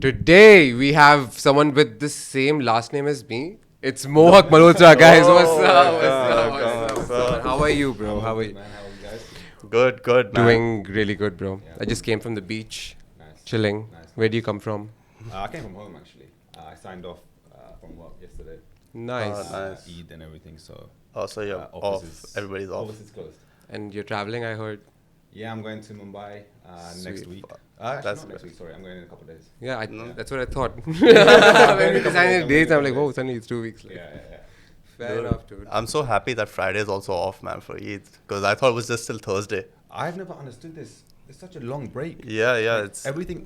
Today we have someone with the same last name as me. It's Mohak Malhotra, guys. What's up? How are you, bro? How are you? Man, how are you guys? Good, man. Doing really good, bro. Yeah. I just came from the beach, Nice. chilling. Nice. Where do you come from? I came from home actually. I signed off from work yesterday. Nice. Nice. Eid and everything, so Also, you're off. offices- Everybody's off. Office is closed. And you're traveling, I heard. Yeah, I'm going to Mumbai next Sweet. week. That's Not next good. week. Sorry, I'm going in a couple of days. Yeah, No. that's what I thought. When When we couple decided days, dates, I'm like, couple whoa, days. suddenly it's 2 weeks. Like, Yeah. Fair enough, dude. I'm so happy that Friday is also off, man, for Eid. Because I thought it was just till Thursday. I've never understood this. It's such a long break. Yeah, it's... Everything,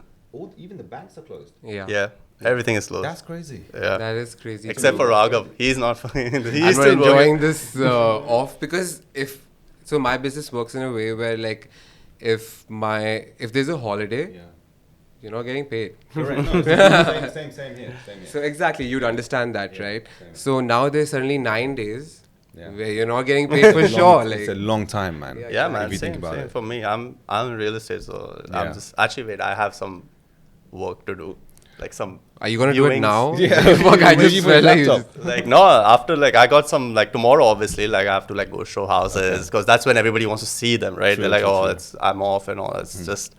even the banks are closed. Yeah. Everything is closed. That's crazy. Yeah. That is crazy. Except too. for Raghav. He's not fucking... I'm He's not still enjoying working. this off because so my business works in a way where like if there's a holiday, Yeah. you're not getting paid. Correct. No, it's same here. Same here. So exactly, you'd understand that, Yeah, right? same. So now there's suddenly 9 days Yeah. where you're not getting paid for sure. Like, It's a long time, man. Yeah, Yeah, man. If you Same, think about same it. for me. I'm in real estate, so Yeah. I'm just... Actually, wait, I have some work to do. Like some... are you gonna do it viewings. now? Yeah. Fuck, I just You felt like you laptop. just- Like no, after like I got some like tomorrow obviously like I have to like go show houses because that's when everybody wants to see them, right? True, They're like, true, oh, true. I'm off and all. It's just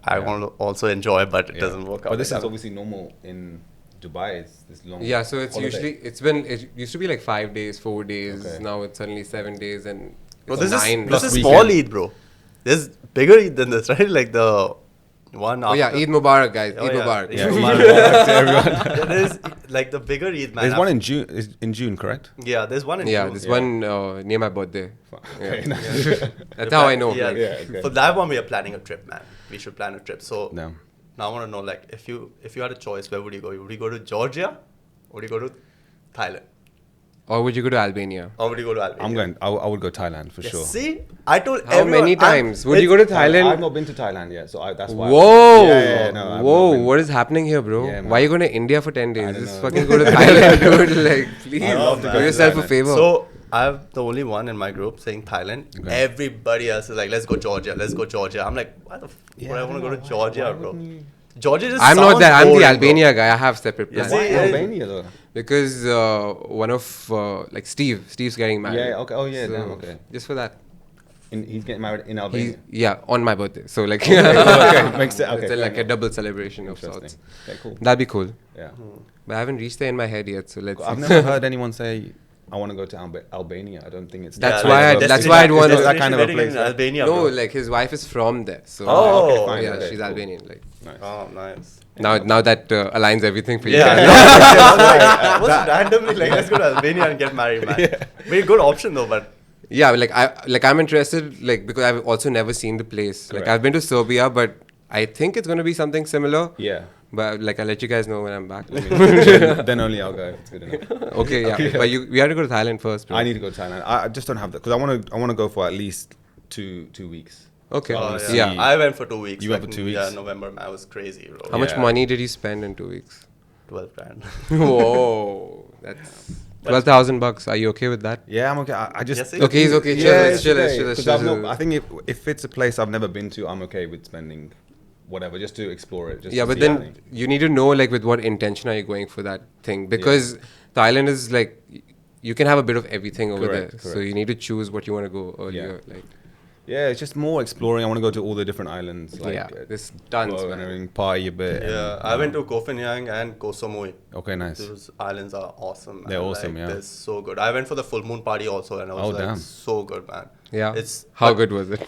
I Yeah. want to also enjoy, but it Yeah. doesn't work out. But this like is that. obviously normal in Dubai. It's this long. Yeah, so it's holiday. it used to be like 5 days, 4 days. Okay. Now it's suddenly 7 days and Bro, it's this 9. is plus small weekend. Eid, bro. There's bigger Eid than this, right? Like the one Oh after. yeah, Eid Mubarak, guys. Oh, Eid yeah. Mubarak. Yeah, Mubarak to everyone. Yeah, there's like the bigger Eid, man. There's one in June. Is in June, correct? Yeah, there's one in Yeah, June. there's Yeah. one near my birthday. Okay, Yeah. nice. That's how I know. Yeah, like, okay. For that one, we are planning a trip, man. We should plan a trip. So No. now I want to know, like, if you had a choice, where would you go? Would you go to Georgia, or would you go to Thailand, Or would you go to Albania? or would you go to Albania? I would go Thailand for Yeah, sure. See, I told How everyone. many times? Would you go to Thailand? I've not been to Thailand yet, so that's why. Whoa! Yeah, no, I've not Whoa! been. What is happening here, bro? Yeah, man. Why are you going to India for 10 days? I don't Just know. fucking go to Thailand, dude. Like, please, I'd love to do go to yourself a Thailand. favor. So I'm the only one in my group saying Thailand. Okay. Everybody else is like, let's go Georgia, let's go Georgia. I'm like, why the f would I want to go to Georgia, Why bro? wouldn't you- Georgia just I'm not sounds that. I'm boring, the bro. Albania guy. I have separate Yeah, plans. see, Why yeah. Albania though? Because one of like Steve's getting married. Yeah. Okay. Oh yeah. So, Damn. Okay. Just for that. He's getting married in Albania. On my birthday. So like, Okay, makes sense. Okay, it's fair like a enough. double celebration of Interesting. sorts. Okay. Cool. That'd be cool. Yeah. But I haven't reached there in my head yet. So let's. I've see. never heard anyone say I want to go to Albania. I don't think it's. That's that why kind of a that's place. why I'd want Is to. that kind of a Wedding place. in right? Albania, No, bro. like his wife is from there. So Oh, okay, fine, yeah, okay, she's cool. Albanian. Like Nice. Oh, nice. now that aligns everything for you. Yeah, guys. I was randomly like, let's go to Albania and get married, man. Very good option though, but Yeah, I'm interested because I've also never seen the place. Like Correct. I've been to Serbia, but I think it's gonna be something similar. Yeah. But like I'll let you guys know when I'm back. Then only I'll go. If it's good enough. Okay, yeah. But we have to go to Thailand first, bro. I need to go to Thailand. I just don't have that because I want to go for at least two weeks. Okay. I wanna oh, see- Yeah. I went for 2 weeks. You went for 2 Yeah, weeks? November, man, was crazy, bro. How much Yeah. money did you spend in 2 weeks? 12 grand. Whoa, that's $12,000. Are you okay with that? Yeah, I'm okay. I just Yes, it- Okay, he's okay. Chill, Yeah, let's chill, let's okay. chill, let's 'Cause I've chill. not- I think if it's a place I've never been to, I'm okay with spending whatever just to explore it. Just Yeah, to but see then everything. you need to know like with what intention are you going for that thing, because Thailand is like you can have a bit of everything over Correct, there. So correct. you need to choose what you want to go earlier. Like Yeah, it's just more exploring. I want to go to all the different islands. Like, yeah, there's tons. flow and Man. everything, party a bit. Yeah, I went to Koh Phangan and Koh Samui. Okay, nice. Those islands are awesome, man. They're awesome, like, yeah. They're so good. I went for the full moon party also, and I was Oh, like, damn. so good, man. Yeah. It's How but- good was it?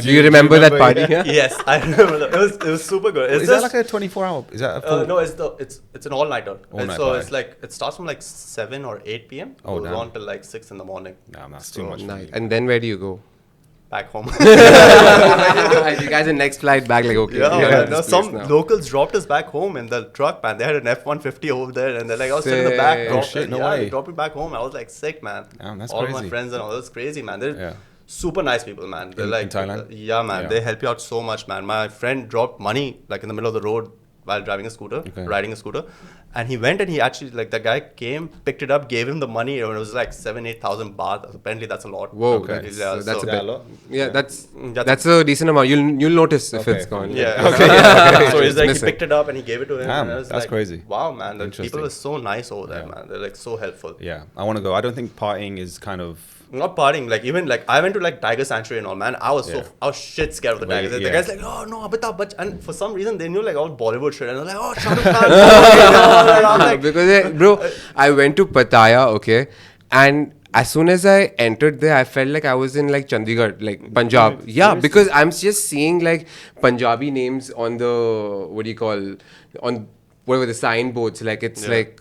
Do you remember that party? Yes, I remember that. It was super good. It's Is that just, like a 24-hour? Is that a full? no, it's an all nighter. All-night So party. it's like it starts from like 7 or 8 p.m. Oh, goes damn. on till like 6 in the morning. Nah, that's too much. For Nice. me. And then where do you go? Back home. You guys are next flight back. Like okay, Yeah, we are man, at no, this some place now. locals dropped us back home in the truck, man. They had an F-150 over there, and they're like, I was sitting in the back. Sick. Dropped Oh, shit, it. no Yeah, way. they dropped me back home. I was like sick, man. Damn, that's All my crazy. friends and all. That's crazy, man. They're Yeah. super nice people, man. They're In like Thailand? yeah, man. Yeah. They help you out so much, man. My friend dropped money like in the middle of the road while driving a scooter, riding a scooter. And he went and he actually, like, the guy came, picked it up, gave him the money. And it was like 7,000-8,000 baht. Apparently, that's a lot. Whoa, Okay. that's a bit. A lot? Yeah, that's a decent amount. You'll notice if it's gone. Yeah. Okay. So he's like, he missing. picked it up and he gave it to him. Damn, and I was that's like, crazy. Wow, man. The Interesting. people are so nice over there, man. They're like so helpful. Yeah, I want to go. I don't think partying is kind of. Not partying, like even like I went to like Tiger Sanctuary and all, man. I was shit scared of the tigers. The guy's like, oh no, but and for some reason they knew like all Bollywood shit, and they're like, oh, Shoutouts. I'm like, Because bro, I went to Pattaya, okay, and as soon as I entered there, I felt like I was in like Chandigarh, like Punjab. Yeah, because I'm just seeing like Punjabi names on the whatever the signboards, like it's like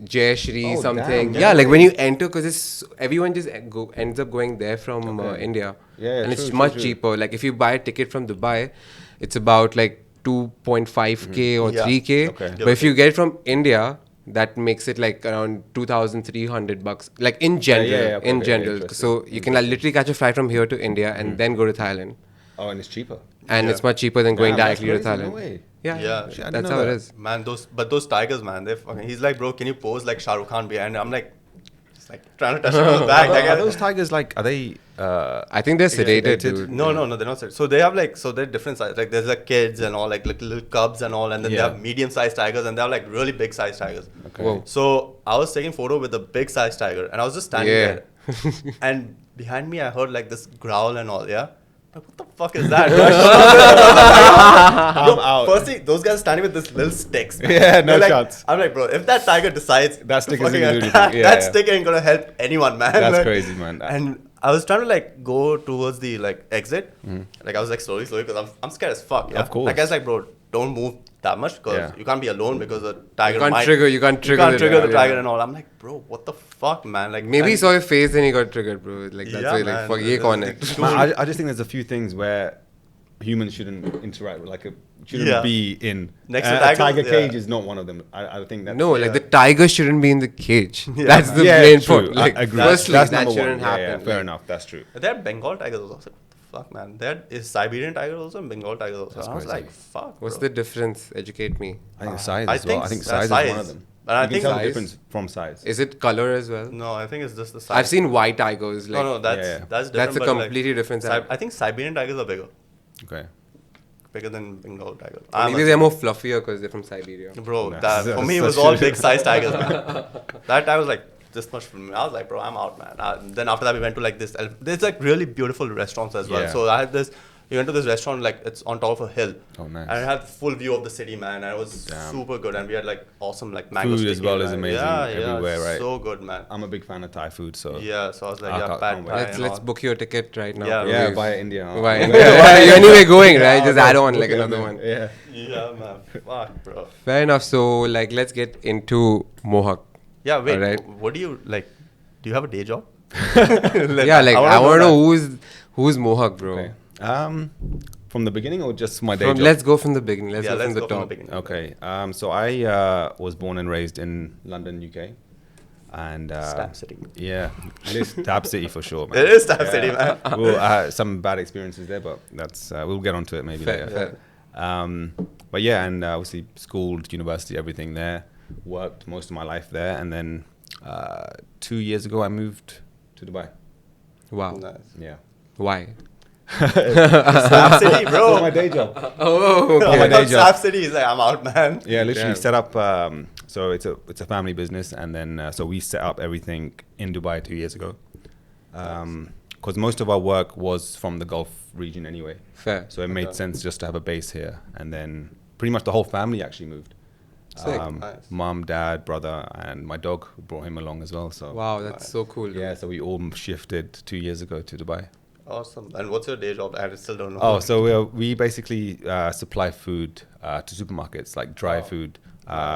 Jai Shri something. damn. Yeah, like when you enter, because everyone just ends up going there from India. Yeah, and it's true, much true. cheaper. Like if you buy a ticket from Dubai, it's about like 2.5k or 3k. Okay. But if you get it from India, that makes it like around 2,300 bucks. Like in general, okay, general. interesting. So you can like, literally catch a flight from here to India and then go to Thailand. Oh, and it's cheaper. And it's much cheaper than going Damn, that's directly to crazy, Thailand. no way. Yeah, Yeah. Shit, I didn't that's know how it that. is. man, those tigers, man, they fucking. He's like, bro, can you pose like Shah Rukh Khan behind? I'm like, just like trying to touch him on the back. Like, Are those tigers like? Are they? I think they're sedated, dude. No, they're not. So they have like, so they're different sizes. Like there's like kids and all, like little cubs and all, and then they have medium-sized tigers, and they have like really big-sized tigers. Okay. Whoa. So I was taking photo with a big-sized tiger, and I was just standing there, and behind me I heard like this growl and all. Yeah. Like, what the fuck is that? I'm out. Firstly, those guys standing with this little sticks. Man. Yeah, no They're like, shots. I'm like, bro, if that tiger decides That stick to isn't fucking gonna do attack, anything. Yeah, that yeah. stick ain't gonna help anyone, man. That's Like, crazy, man. And I was trying to like go towards the like exit. Like I was like slowly because I'm scared as fuck. Yeah? Of course. Like I was like, bro, don't move that much because you can't be alone because the tiger You can't might trigger the the tiger and all. I'm like, bro, what the fuck, man? Like Maybe he and- saw your face and he got triggered, bro. Like that's why man. like fuck, ye kaun hai? Man, I just think there's a few things where humans shouldn't interact with, like shouldn't be in. Next to a tigers, tiger yeah. cage is not one of them. I think that's No, like the tiger shouldn't be in the cage. Yeah, That's man. the main true. point. Like, I agree. firstly, that's that number one. shouldn't happen. Yeah, fair Like, enough. That's true. There are Bengal tigers also. I was like, what the fuck, man? There is Siberian tiger also and Bengal tiger also. I was crazy. like, fuck. What's bro. the difference? Educate me. I think size I as well. think I think s- size is size. one of them. And I You can think tell the size- difference from size. Is it color as well? No, I think it's just the size. I've seen white tigers. Like, No, that's Yeah. that's different. That's a but, like, completely different type. I think Siberian tigers are bigger. Okay. Bigger than Bengal tigers. Maybe they're more fluffier because they're from Siberia. Bro, Nah, that, for that's me it was such all a- big size tigers, man. That time was like this much for me. I was like, bro, I'm out, man. Then after that we went to like this. There's like really beautiful restaurants as well. Yeah. So I had this. We went to this restaurant like it's on top of a hill. Oh, nice. And it had full view of the city, man. And it was Damn. super good. And we had like awesome like mango Food as sticky, well is man. amazing everywhere, right? So good, man. I'm a big fan of Thai food, so Yeah, so I was like, I yeah, can't pad wait. Thai Let's and all. book your ticket right now. Yeah, bro. yeah, Please. via India. Why? You're anyway going, right? Just add on like another one. Yeah. Yeah, man. Fuck, bro. Fair enough. So like, let's get into Mohak. Yeah, wait. Alright. What do you like? Do you have a day job? Yeah, like I want to know who's Mohak, bro. Okay. From the beginning or just my day job? Let's go from the beginning. Let's Yeah, go from let's the go top. from the beginning. Okay. So I was born and raised in London, UK, and Stab City. Yeah, it is Stab City for sure, man. It is Stab City, man. Well, I had some bad experiences there, but that's we'll get onto it maybe Fair, later. But yeah, and obviously schooled, university, everything there. Worked most of my life there, and then 2 years ago I moved to Dubai. Wow. Nice. Yeah. Why? Stab City, bro. my day job. Oh, Oh okay. my day god, job. Stab City. He's like, I'm out, man. Yeah, literally Damn. set up. So it's a family business, and then so we set up everything in Dubai 2 years ago. Because most of our work was from the Gulf region anyway, Fair. so it made sense just to have a base here. And then pretty much the whole family actually moved. Sick. Nice. Mom, dad, brother, and my dog brought him along as well. So Wow, that's so cool. yeah, so we all shifted 2 years ago to Dubai. Awesome. And what's your day job? I still don't know. Oh, so we basically supply food to supermarkets, like dry food.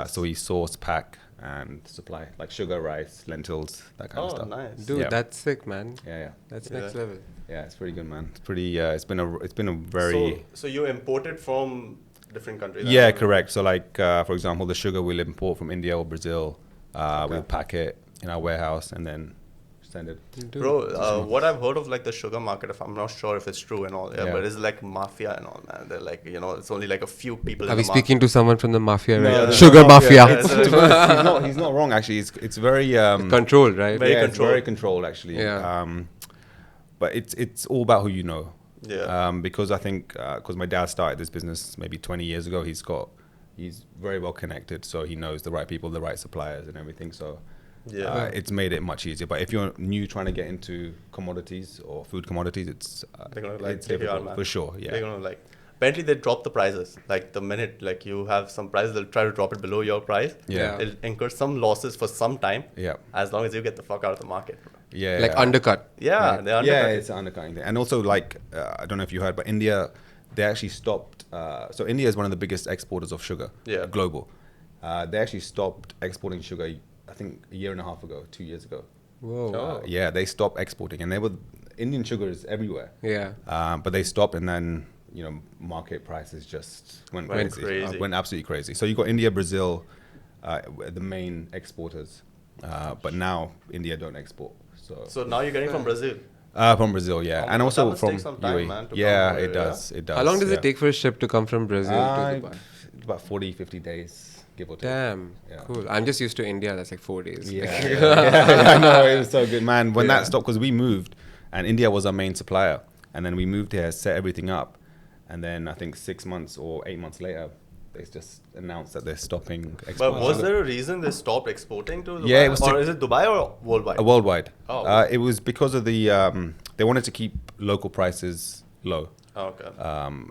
So we source, pack, and supply like sugar, rice, lentils, that kind of Oh, stuff. nice. Dude, Yeah. that's sick, man. Yeah, That's Yeah. next level. yeah, it's pretty good, man. It's pretty. It's been a very. So you imported from different countries? Yeah, correct. So like for example, the sugar we'll import from India or Brazil. We'll pack it in our warehouse and then intended. Bro, what I've heard of like the sugar market, if I'm not sure if it's true and all, Yeah. but it's like mafia and all, man. They're like, it's only like a few people. Are in we the market. speaking to someone from the mafia, right? the Sugar mafia. It's, he's not wrong actually. It's very Controlled, right? Very it's controlled. very controlled actually. Yeah. But it's all about who you know. Yeah. Because I think because my dad started this business maybe 20 years ago, he's very well connected, so he knows the right people, the right suppliers, and everything. So it's made it much easier. But if you're new trying to get into commodities or food commodities, it's They're gonna like it's take you out, difficult man. for sure. Yeah. They're gonna like. Apparently, they drop the prices. Like the minute like you have some prices, they'll try to drop it below your price. Yeah. They'll incur some losses for some time. Yeah. As long as you get the fuck out of the market. Yeah. Like undercut. Yeah, they undercut Yeah, it. it's an undercutting thing. And also, like, I don't know if you heard, but India, they actually stopped. So India is one of the biggest exporters of sugar, global. They actually stopped exporting sugar, I think, a year and a half ago, 2 years ago. Whoa. Yeah, they stopped exporting, and Indian sugar is everywhere. Yeah. But they stopped, and then market prices just went crazy. Went absolutely crazy. So you got India, Brazil, the main exporters, but now India don't export. So now you're getting from Brazil. From Brazil, yeah, Oh, and that also must from take some time, UAE. man, to Yeah, come it over, does. It does. How long does yeah. it take for a ship to come from Brazil to Dubai? About 40, 50 days, give or take. Damn. Yeah. Cool. I'm just used to India. That's like 4 days. Yeah, I know, it was so good, man. When that stopped, because we moved, and India was our main supplier, and then we moved here, set everything up, and then I think 6 months or 8 months later, they just announced that they're stopping exporting. But was there a reason they stopped exporting to Dubai? Yeah, it was or is it Dubai or worldwide? Worldwide. Oh. It was because of the they wanted to keep local prices low. Oh, okay.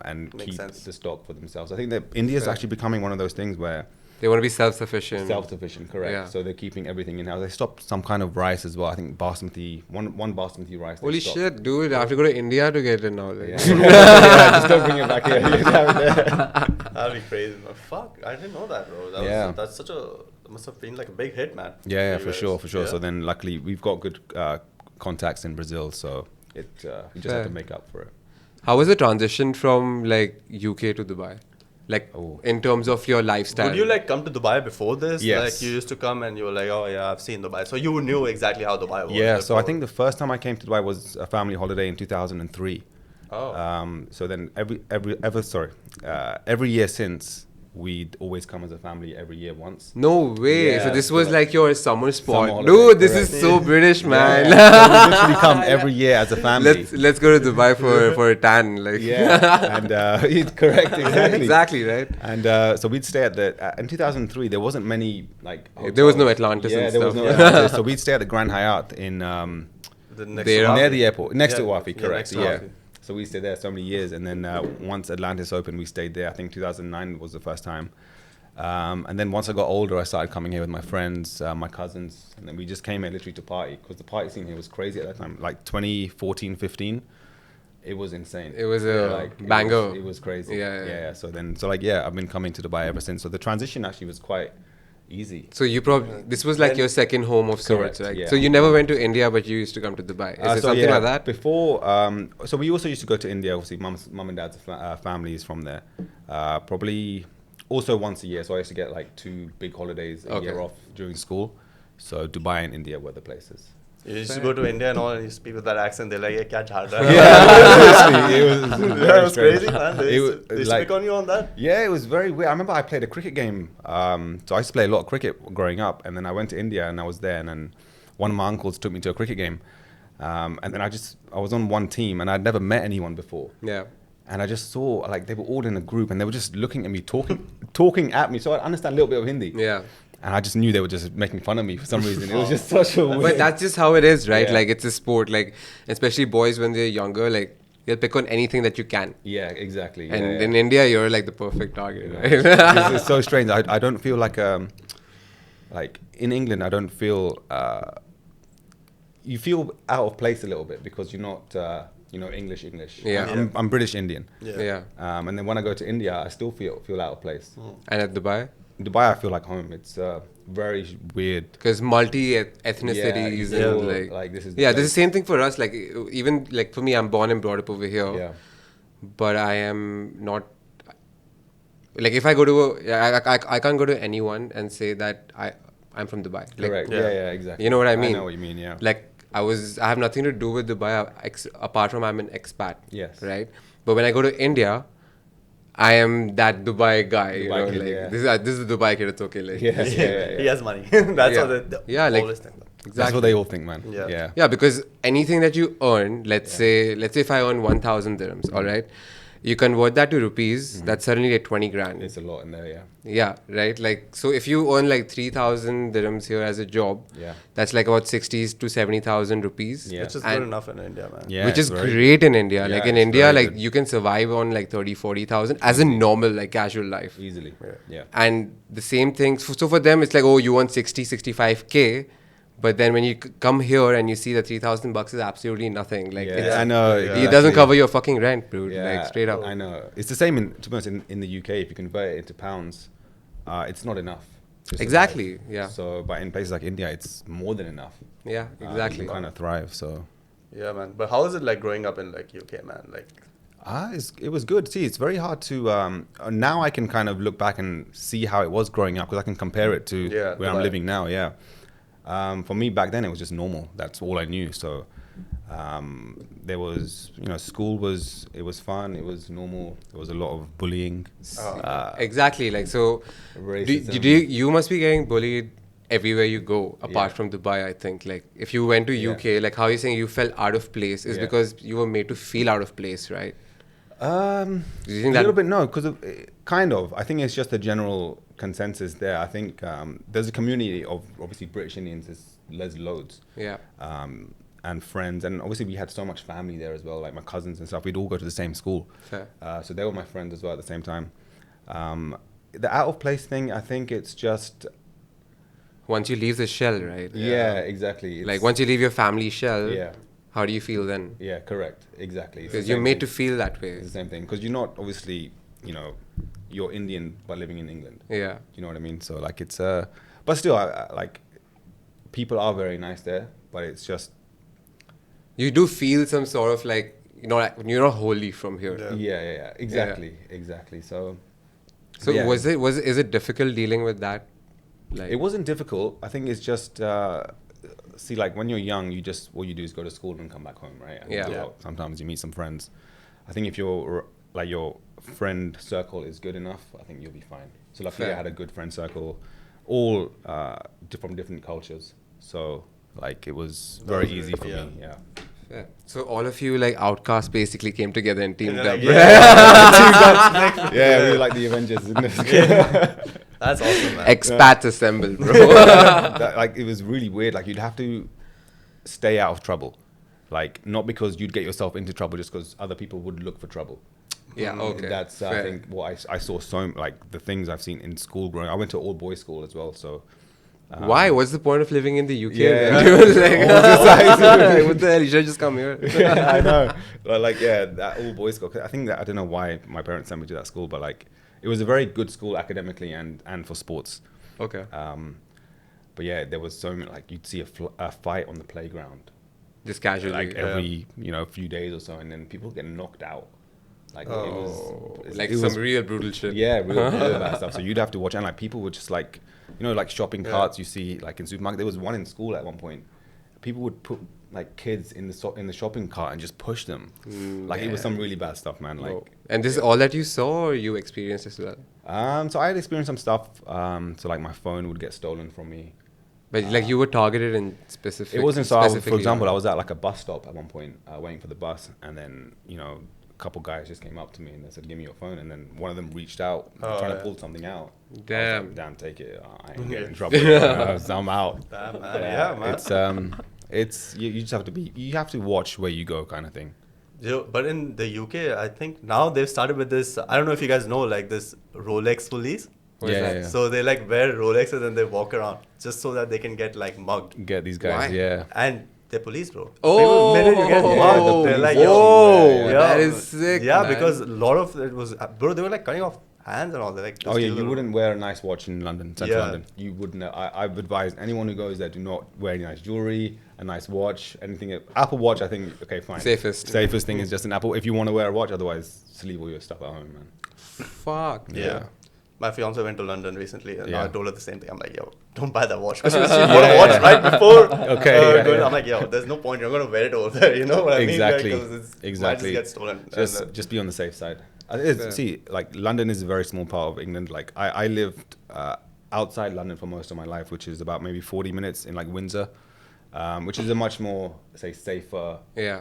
And Makes keep sense. the stock for themselves. I think that India is actually becoming one of those things where They want to be self-sufficient. self-sufficient, correct? Yeah. So they're keeping everything in house. They stopped some kind of rice as well. I think basmati, one basmati rice. they Holy stopped. shit, dude. I have to go to India to get it now. Like. Yeah. Yeah, just don't bring it back here. You have it there. That'd be crazy. Man. Fuck, I didn't know that, bro. That's such a must have been like a big hit, man. Yeah, you for guys. sure. Yeah. So then, luckily, we've got good contacts in Brazil, so we just have to make up for it. How was the transition from like UK to Dubai? Like in terms of your lifestyle. Would you like come to Dubai before this? Yes. Like you used to come and you were like, oh yeah, I've seen Dubai. So you knew exactly how Dubai was. Yeah, so I before. think the first time I came to Dubai was a family holiday in 2003. Oh. So then every year since, we'd always come as a family every year once. No way. Yeah, so this so was like like your summer spot. holiday, Dude, this correct. is so British, man. Yeah. So we literally come every year as a family. Let's go to Dubai for a tan. Like Yeah, and correct, exactly. exactly, right? And so we'd stay at in 2003, there wasn't many like There was no hotels. Atlantis Yeah, and there was stuff. no Atlantis. So we'd stay at the Grand Hyatt in the next There- to near Wafi. the airport, next to Yeah, Wafi, yeah, correct? next to Yeah. Wafi. So we stayed there so many years, and then once Atlantis opened, we stayed there. I think 2009 was the first time. And then once I got older, I started coming here with my friends, my cousins, and then we just came here literally to party, because the party scene here was crazy at that time. Like 2014, 15, it was insane. It was a it banger. was, it was crazy. Yeah. So I've been coming to Dubai ever since. So the transition actually was quite easy. So you probably this was like your second home of sorts, Correct, right? yeah. So you never went to India, but you used to come to Dubai. Is it something like that? Before, so we also used to go to India. Obviously, mum and dad's family is from there. Probably also once a year. So I used to get like 2 big holidays a year off during school. So Dubai and India were the places. You used to go to India and all, and you speak with that accent. They're like, "Ye kya jhad raha Yeah, it was hai?" very That was strange. crazy, man. They used to like- pick on you on that. Yeah, it was very weird. I remember I played a cricket game. So I used to play a lot of cricket growing up, and then I went to India and I was there, and then one of my uncles took me to a cricket game, and then I was on one team, and I'd never met anyone before. Yeah. And I just saw like they were all in a group, and they were just looking at me, talking at me. So I understand a little bit of Hindi. Yeah. And I just knew they were just making fun of me for some reason. It was just such a weird. But that's just how it is, right? Yeah. Like it's a sport. Like especially boys when they're younger, like they'll pick on anything that you can. Yeah, exactly. And yeah. in India, you're like the perfect target, right? It's so strange. I don't feel like in England, I don't feel you feel out of place a little bit because you're not English. Yeah. I'm British Indian. Yeah. And then when I go to India, I still feel out of place. And at Dubai? Dubai, I feel like home. It's very weird. Because multi-ethnicities Yeah, and like this is this is the same thing for us. Like even like for me, I'm born and brought up over here. Yeah. But I am not. Like if I go to I can't go to anyone and say that I'm from Dubai. Like, Correct. Yeah. Yeah, exactly. You know what I mean? I know what you mean. Yeah. Like I have nothing to do with Dubai apart from I'm an expat. Yes. Right. But when I go to India, I am that Dubai guy. You Dubai know, kid, like yeah. this is the Dubai kid. It's okay. Like, Yeah. He has money. That's Yeah. how they Yeah, like- always think. Exactly. That's what they all think, man. Yeah. Yeah, because anything that you earn, let's say if I earn 1,000 dirhams, all right, you convert that to rupees, that's suddenly like 20 grand. It's a lot in there, yeah. Yeah, right. Like, so if you earn like 3,000 dirhams here as a job, Yeah. that's like about 60 to 70,000 rupees. Yeah. Which is And- good enough in India, man. Yeah, which it's is very great in India. Yeah, Like in it's India, very like good. you can survive on like 30, 40,000 as a normal, like casual life. easily. Yeah. And the same thing, so for them, it's like, oh, you want 60, 65K. But then when you come here and you see that 3,000 bucks is absolutely nothing. Like, Yeah, it's, I know. Yeah. it exactly. doesn't cover your fucking rent, dude. Yeah, Like, straight up. I know. It's the same to be honest, in the UK. If you convert it into pounds, it's not enough. to survive. Exactly, yeah. So, but in places like India, it's more than enough. Yeah, exactly. You kind of thrive. So, Yeah, man. But how is it like growing up in like UK, man? Like, it was good. See, it's very hard to. Now I can kind of look back and see how it was growing up because I can compare it to where I'm Dubai. living now. Yeah. For me back then, it was just normal. That's all I knew. So. There was, school was fun. It was normal. There was a lot of bullying. Exactly. Like, so Racism. you must be getting bullied everywhere you go, apart from Dubai, I think. Like, if you went to UK, like how you're saying you felt out of place is because you were made to feel out of place, right? Do you think a that little bit, no, because kind of. I think it's just a general consensus there. I think there's a community of obviously British Indians. There's loads. Yeah. And friends, and obviously we had so much family there as well, like my cousins and stuff. We'd all go to the same school. Fair. So they were my friends as well at the same time. The out of place thing, I think it's just... Once you leave the shell, right? Yeah, exactly. Like, once you leave your family shell, Yeah. how do you feel then? Yeah, correct. Exactly. It's the Because you're same made thing. to feel that way. It's the same thing. Because you're not, obviously, you're Indian but living in England. Yeah. You know what I mean? So, like, it's... but still, like, people are very nice there, but it's just... You do feel some sort of like, you're not wholly from here. Yeah. Exactly. So So is it difficult dealing with that? Like, it wasn't difficult. I think it's just see, like when you're young, all you do is go to school and come back home, right? And Yeah. go out. Sometimes you meet some friends. I think if your friend circle is good enough, I think you'll be fine. So luckily, Fair. I had a good friend circle, all from different cultures. So like it was very easy for me. Yeah. yeah. So all of you like outcasts basically came together and teamed up. Yeah, we were like the Avengers. Isn't it? that's awesome, man. Expats assemble, bro. Like it was really weird. Like you'd have to stay out of trouble, like not because you'd get yourself into trouble, just because other people would look for trouble. Yeah, okay. That's I Fair. think what I saw like the things I've seen in school growing. I went to all boys school as well, so. Why? What's the point of living in the UK? Yeah. then? Like, what the hell? You should just come here. I know. But like, yeah, that all boys school. I think that I don't know why my parents sent me to that school, but like, it was a very good school academically and for sports. Okay. But yeah, there was so many, like you'd see a fight on the playground, Just casually. like every few days or so, and then people get knocked out. Like it was like it some was- real brutal shit. Yeah, real bad stuff. So you'd have to watch, and like people would just like, like shopping carts you see like in supermarket. There was one in school at one point. People would put like kids in the shopping cart and just push them. Like it was some really bad stuff, man. Like, And this is all that you saw, or you experienced as well? so I had experienced some stuff. So like my phone would get stolen from me. But like you were targeted in specific. It wasn't so. For specifically, example, or- I was at like a bus stop at one point, waiting for the bus, and then a couple guys just came up to me and they said, "Give me your phone." And then one of them reached out, trying to pull something out. Damn. I was like, damn, take it. I ain't getting in trouble. So I'm out. Damn, man. Yeah, man. It's you just have to you have to watch where you go, kind of thing. But in the UK, I think now they've started with this. I don't know if you guys know, like this Rolex police. What is that? Yeah. So they like wear Rolexes and they walk around just so that they can get like mugged. Get these guys, Why? yeah. And they're police, bro. Oh, The minute you get mugged, they're like, whoa, yo, that is sick. Yeah, man. because a lot of it was, bro, they were like cutting off hands and all that. Like, Oh yeah, you wouldn't wear a nice watch in London, central Yeah. London. You wouldn't. I've advised anyone who goes there, do not wear any nice jewelry, a nice watch, anything. Apple Watch, I think, okay, fine. Safest. Safest thing is just an Apple. If you want to wear a watch, otherwise, just leave all your stuff at home, man. Fuck. Yeah. My fiance went to London recently, and Yeah. I told her the same thing. I'm like, yo, don't buy that watch. Because she bought a watch right before. Okay. I'm like, yo, there's no point. You're going to wear it over there. You know what I Exactly. mean? Because it might Exactly. just get stolen. Just be on the safe side. See, like London is a very small part of England. Like I lived outside London for most of my life, which is about maybe 40 minutes in like Windsor, which is a much more, say, safer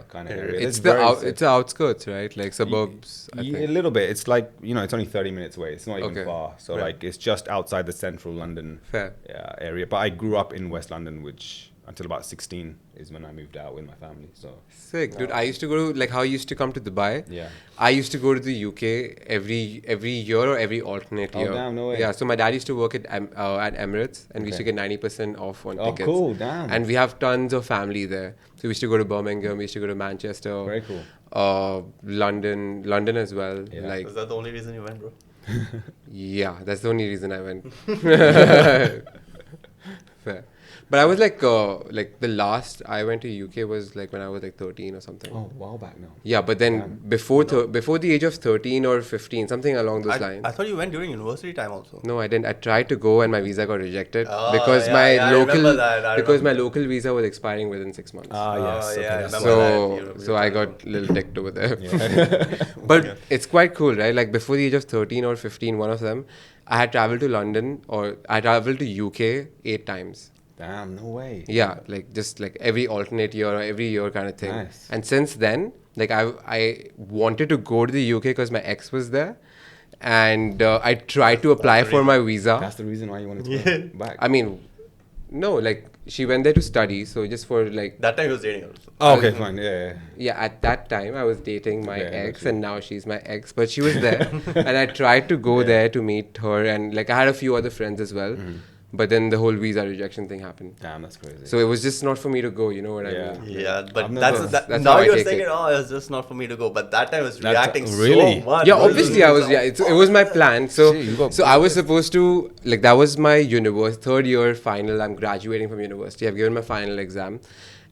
kind of area. It's the outskirts, right? Like suburbs. I A think. little bit. It's like, it's only 30 minutes away. It's not even Okay. far. So Right. like it's just outside the central London Fair. area. But I grew up in West London, which until about 16 is when I moved out with my family. So Sick, dude. I used to go to, like, how I used to come to Dubai. yeah. I used to go to the UK every year or every alternate year. Oh, damn, no way. Yeah, so my dad used to work at Emirates, and we used to Okay. get 90% off on Oh, tickets. cool, damn. And we have tons of family there. So we used to go to Birmingham, we used to go to Manchester. Very cool. London as well. Yeah. Like, Is that the only reason you went, bro? yeah, that's the only reason I went. Fair. But I was like the last I went to UK was like when I was like 13 or something. Oh, a while back now. Yeah, but then before the age of 13 or 15, something along those lines. I thought you went during university time also. No, I didn't. I tried to go and my visa got rejected Oh, because yeah, my yeah, I remember that. I because my remember. local visa was expiring within 6 months. Ah, yes. Okay, yeah, I that's remember so- that. So I got a little dicked over there. Yeah. But it's quite cool, right? Like before the age of 13 or 15, one of them, I had traveled to London or I traveled to UK 8 times. Damn, no way. Yeah, like just like every alternate year or every year kind of thing. Nice. And since then, like I wanted to go to the UK because my ex was there, and I tried to apply for my visa. That's the reason why you wanted to go back. I mean, no, like she went there to study, so just for like That time he was dating her. Oh, okay, fine. Yeah. yeah, at that time I was dating my Yeah, ex, actually. and now she's my ex. But she was there, and I tried to go there to meet her, and like I had a few other friends as well. But then the whole visa rejection thing happened. Damn, that's crazy. So it was just not for me to go. You know what Yeah. I mean? Yeah, but I've never- that's how now I you're take saying it. it's just not for me to go. But that time I was That's- reacting really? so much. Yeah, bro. obviously I was. Yeah, it was my plan. So, Shit, you got so I was supposed to like that was my third year final. I'm graduating from university. I've given my final exam,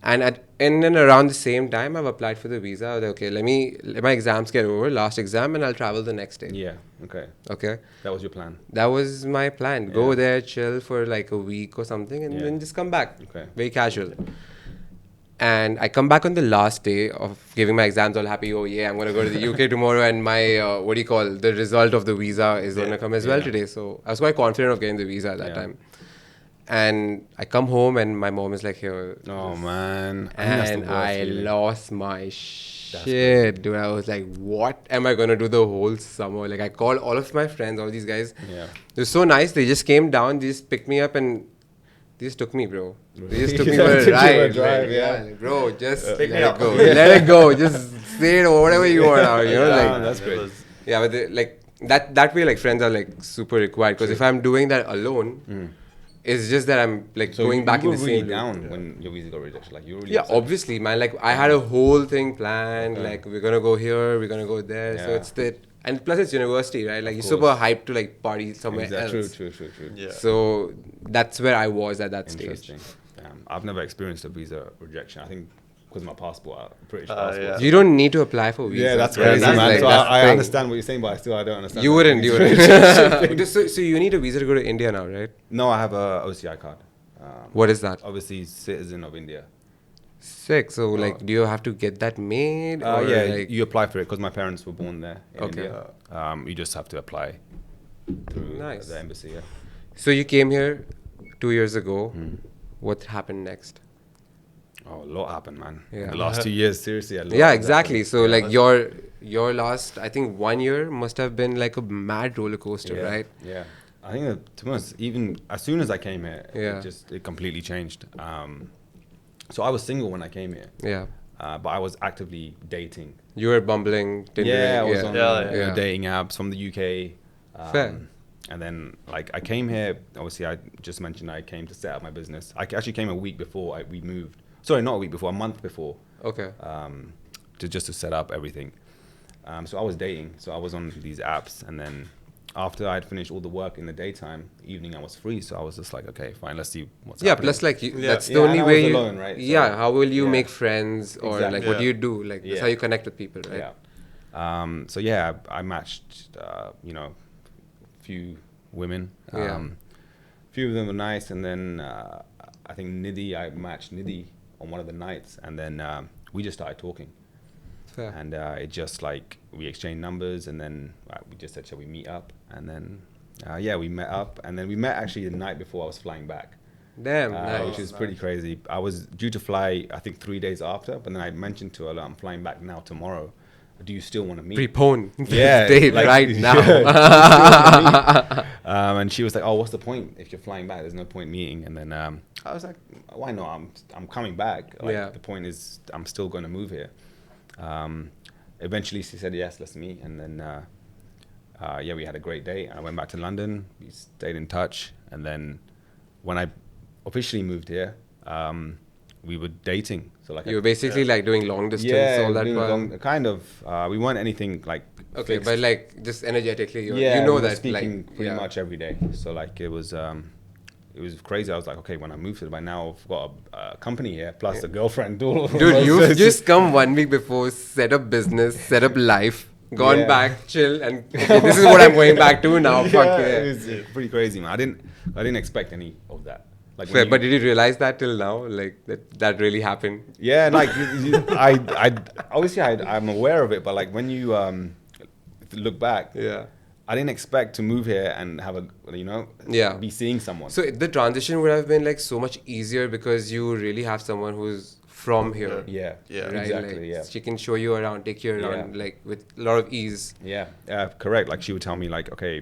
and then around the same time I've applied for the visa. I was like, okay, let my exams get over, last exam, and I'll travel the next day. Yeah. Okay. Okay, That was your plan. that was my plan. Go Yeah. there, chill for like a week or something, and Yeah. then just come back. Okay. Very casual. And I come back on the last day of giving my exams, all happy. Oh yeah, I'm gonna go to the UK tomorrow, and my the result of the visa is gonna come as well Yeah. today. So I was quite confident of getting the visa at that Yeah. time. And I come home, and my mom is like, "Here," Oh man. I think that's the and worst I feeling. lost my shit, dude. I was like, "What am I gonna do the whole summer?" Like I called all of my friends, all these guys. Yeah. It was so nice. They just came down, they just picked me up, and they just took me, bro. They just took me for Took you a for a ride. drive, like, yeah. like, bro, just Pick me let up. it go. Let it go. Just say it or whatever you want out, you know? Yeah, like, that's it great. was- yeah, but like that way, like friends are like super required. Because if I'm doing that alone, it's just that I'm like So going back you in the were really same loop. down when your visa got rejected. Like you were really Yeah, upset. obviously, man. Like I had a whole thing planned. Like we're gonna go here, we're gonna go there. So Yeah. it's the and plus it's university, right? Like you're course. super hyped to like party somewhere Exactly. else. True. Yeah. So that's where I was at that stage. Interesting. I've never experienced a visa rejection. I think because of my passport, British Yeah. passport. You don't need to apply for visa. Yeah, that's Yeah, crazy, that's man. like- So that's the I thing. understand what you're saying, but I don't understand. You that wouldn't. visa So you need a visa to go to India now, right? No, I have a OCI card. What is that? Obviously, citizen of India. Sick. So like, do you have to get that made? Or Yeah, like, you apply for it because my parents were born there in Okay. India. You just have to apply through Nice. the embassy. Yeah. So you came here 2 years ago. Hmm. What happened next? Oh, a lot happened, man. Yeah. In the last 2 years, seriously. A lot Yeah, has exactly. happened. So Yeah, like that's- your last, I think 1 year must have been like a mad roller coaster, yeah, right? Yeah. I think that, to be honest, even as soon as I came here, Yeah. it completely changed. So I was single when I came here, Yeah. but I was actively dating. You were bumbling. Tinder, Yeah, I was on Yeah. dating apps from the UK. Fair. And then, like, I came here. Obviously, I just mentioned I came to set up my business. I actually came a week before we moved. Sorry, not a week before, a month before. Okay. To set up everything. So I was dating. So I was on these apps, and then after I'd finished all the work in the daytime, evening I was free. So I was just like, okay, fine, let's see what's Yeah. happening. Plus, like that's Yeah, the and only I way was you. alone, right? So- Yeah. How will you Yeah. make friends or Exactly. like what do Yeah. you do? Like that's Yeah. how you connect with people, right? Yeah. So yeah, I matched, few women. Yeah. Few of them were nice, and then I think I matched Nidhi on one of the nights, and then we just started talking. Fair. And it just like we exchanged numbers, and then we just said, shall we meet up? And then we met up, and then we met actually the night before I was flying back. Damn, nice. Which is pretty crazy. I was due to fly, I think 3 days after, but then I mentioned to her, I'm flying back now tomorrow. Do you still want to meet? Prepone this Yeah, date like, right now. And she was like, "Oh, what's the point? If you're flying back, there's no point meeting." And then I was like, "Why not? I'm coming back. Like, Yeah. The point is, I'm still going to move here." Eventually, she said, "Yes, let's meet." And then we had a great day. I went back to London. We stayed in touch, and then when I officially moved here, we were dating. So like You were basically like doing long distance all that while. kind of. We weren't anything like Okay, fixed. but like just energetically, you we know were that speaking like pretty much every day. So like it was crazy. I was like, okay, when I moved to Dubai, now I've got a company here plus a girlfriend. Dude, you've just come 1 week before, set up business, set up life, gone Yeah. back, chill, and okay, this is what I'm going back to now. Fuck yeah. It was pretty crazy, man. I didn't expect any of that. Like, Fair, but did you realize that till now, like that really happened? yeah, like I obviously I'm aware of it, but like when you look back, Yeah. I didn't expect to move here and have be seeing someone. So the transition would have been like so much easier because you really have someone who's from here. yeah, Yeah. Right? exactly. Like, Yeah. she can show you around, take you around, Yeah. like with a lot of ease. Yeah, correct. Like she would tell me, like, okay,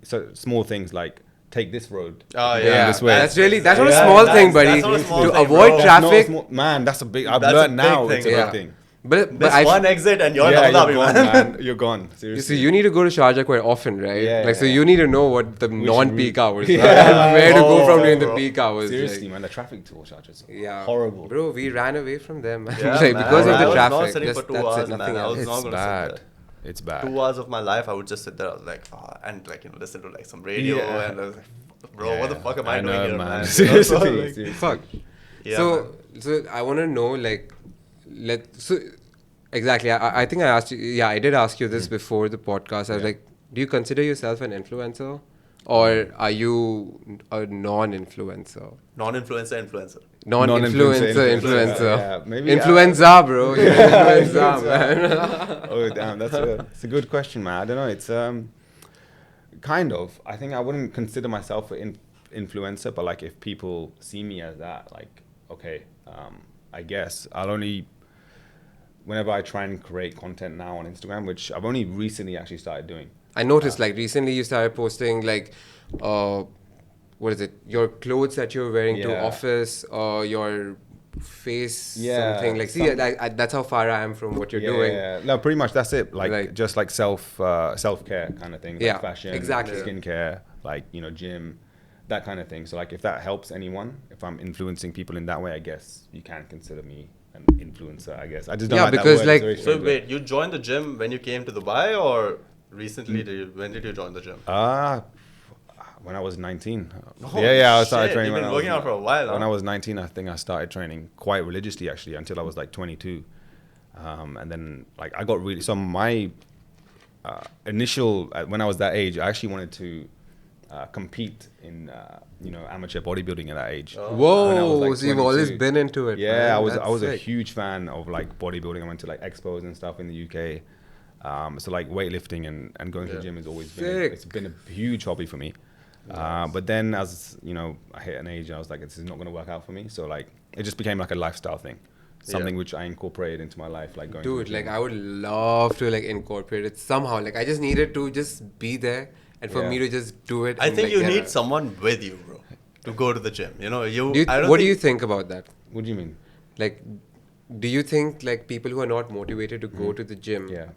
so small things like take this road. Oh, Yeah, yeah. this way. That's not a Yeah, small that's- thing, buddy. that's not a small To thing, avoid bro. traffic. Man, that's a big. I've That's a learned big now thing, it's a yeah. big thing. But There's I one exit and you're in Yeah, Abu Dhabi, you're gone, man. man. You're gone. so Seriously. you need to go to Sharjah quite often, right? Yeah, like so yeah. you need to know what the non-peak route- hours Yeah. are and where to go from during the bro. peak hours. Seriously, like, man, the traffic to Shoutouts is yeah, horrible. bro. We ran away from them Yeah, like, man. because of I the was not traffic. sitting Just, for 2 that's hours, it, nothing man. I was else. not It's gonna sit bad. there. It's bad. 2 hours of my life, I would just sit there. I was like, and like listen to like some radio, Yeah. and I was like, bro, what the fuck am I doing know, here, man? man? Seriously, You know, like- seriously. Fuck. Yeah, so I want to know like exactly. I think I asked you. Yeah, I did ask you this before the podcast. I was Yeah. like, do you consider yourself an influencer, or are you a non-influencer? non-influencer, influencer. Non-influencer, influencer. Yeah, maybe, Influenza, bro. You're an influencer, man. Oh damn, that's a good question, man. I don't know. It's kind of. I think I wouldn't consider myself an influencer, but like if people see me as that, like okay, I guess I'll only whenever I try and create content now on Instagram, which I've only recently actually started doing. I noticed like recently you started posting like, what is it? Your clothes that you're wearing to Yeah. office, or your face, Yeah, something like. See, some- that's how far I am from what you're Yeah, doing. yeah, yeah. No, pretty much that's it. Like Right. just like self care kind of thing. Like Yeah, fashion, exactly. skincare, like gym, that kind of thing. So like if that helps anyone, if I'm influencing people in that way, I guess you can consider me an influencer. I guess I just don't Yeah, like because, that word. like- It's very So strange. wait, you joined the gym when you came to Dubai, or recently? When did you join the gym? When I was 19. Holy I started shit, training you've when been I was working out for a while, When huh? I was 19, I think I started training quite religiously actually until I was like 22. And then like I got really so my initial when I was that age, I actually wanted to compete in amateur bodybuilding at that age. Oh. When I Whoa! was, like, So you've always 22. been into it. Yeah, man. I was That's a sick. huge fan of like bodybuilding. I went to like expos and stuff in the UK. So like weightlifting and going to the Yeah. gym has always Sick. it's been a huge hobby for me. But then as I hit an age, I was like, this is not going to work out for me. So like it just became like a lifestyle thing, something Yeah. which I incorporated into my life, like going. Dude, to the like gym. I would love to like incorporate it somehow. Like I just needed to just be there, and for Yeah. me to just do it. I and, think like, you get need it. someone with you, bro, to go to the gym. Do you, I don't what do think- you think about that? What do you mean? Like, do you think like people who are not motivated to go to the gym, Yeah.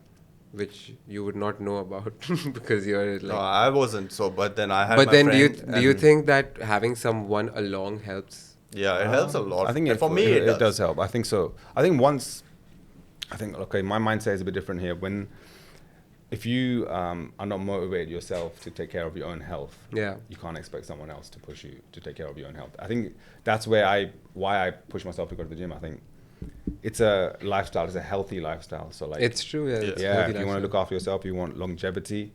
which you would not know about because you're like. No, I wasn't. So, but then I had. But my then, friend do you and- think that having someone along helps? Yeah, it helps a lot. I think And for me, it does. help. I think so. I think okay, my mindset is a bit different here. If you are not motivated yourself to take care of your own health, Yeah. you can't expect someone else to push you to take care of your own health. I think that's why I push myself to go to the gym. I think it's a lifestyle. It's a healthy lifestyle. So like, It's true. Yeah. Yeah. it's yeah, healthy if you want to lifestyle. look after yourself, you want longevity.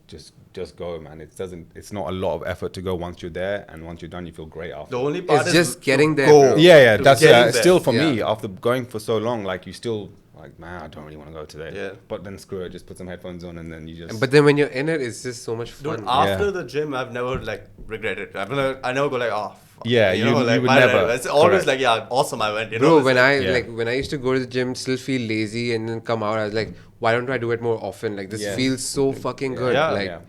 just go, man. It's not a lot of effort to go once you're there, and once you're done, you feel great after. The only part It's is just getting there, go. bro. Yeah, To that's getting there. still for me, Yeah. after going for so long, like you still like, man, I don't really want to go today. Yeah. But then screw it, just put some headphones on and then you just. But then when you're in it, it's just so much Dude, fun. after Yeah. the gym, I've never like regretted it. I never go like, oh, fuck. Yeah, you would why did I never. do it? It's always Correct. like, yeah, awesome, I went. Bro, it's when like, when I used to go to the gym, still feel lazy and then come out, I was like, why don't I do it more often? Like this Yeah. feels so fucking good. Yeah. Like, Yeah.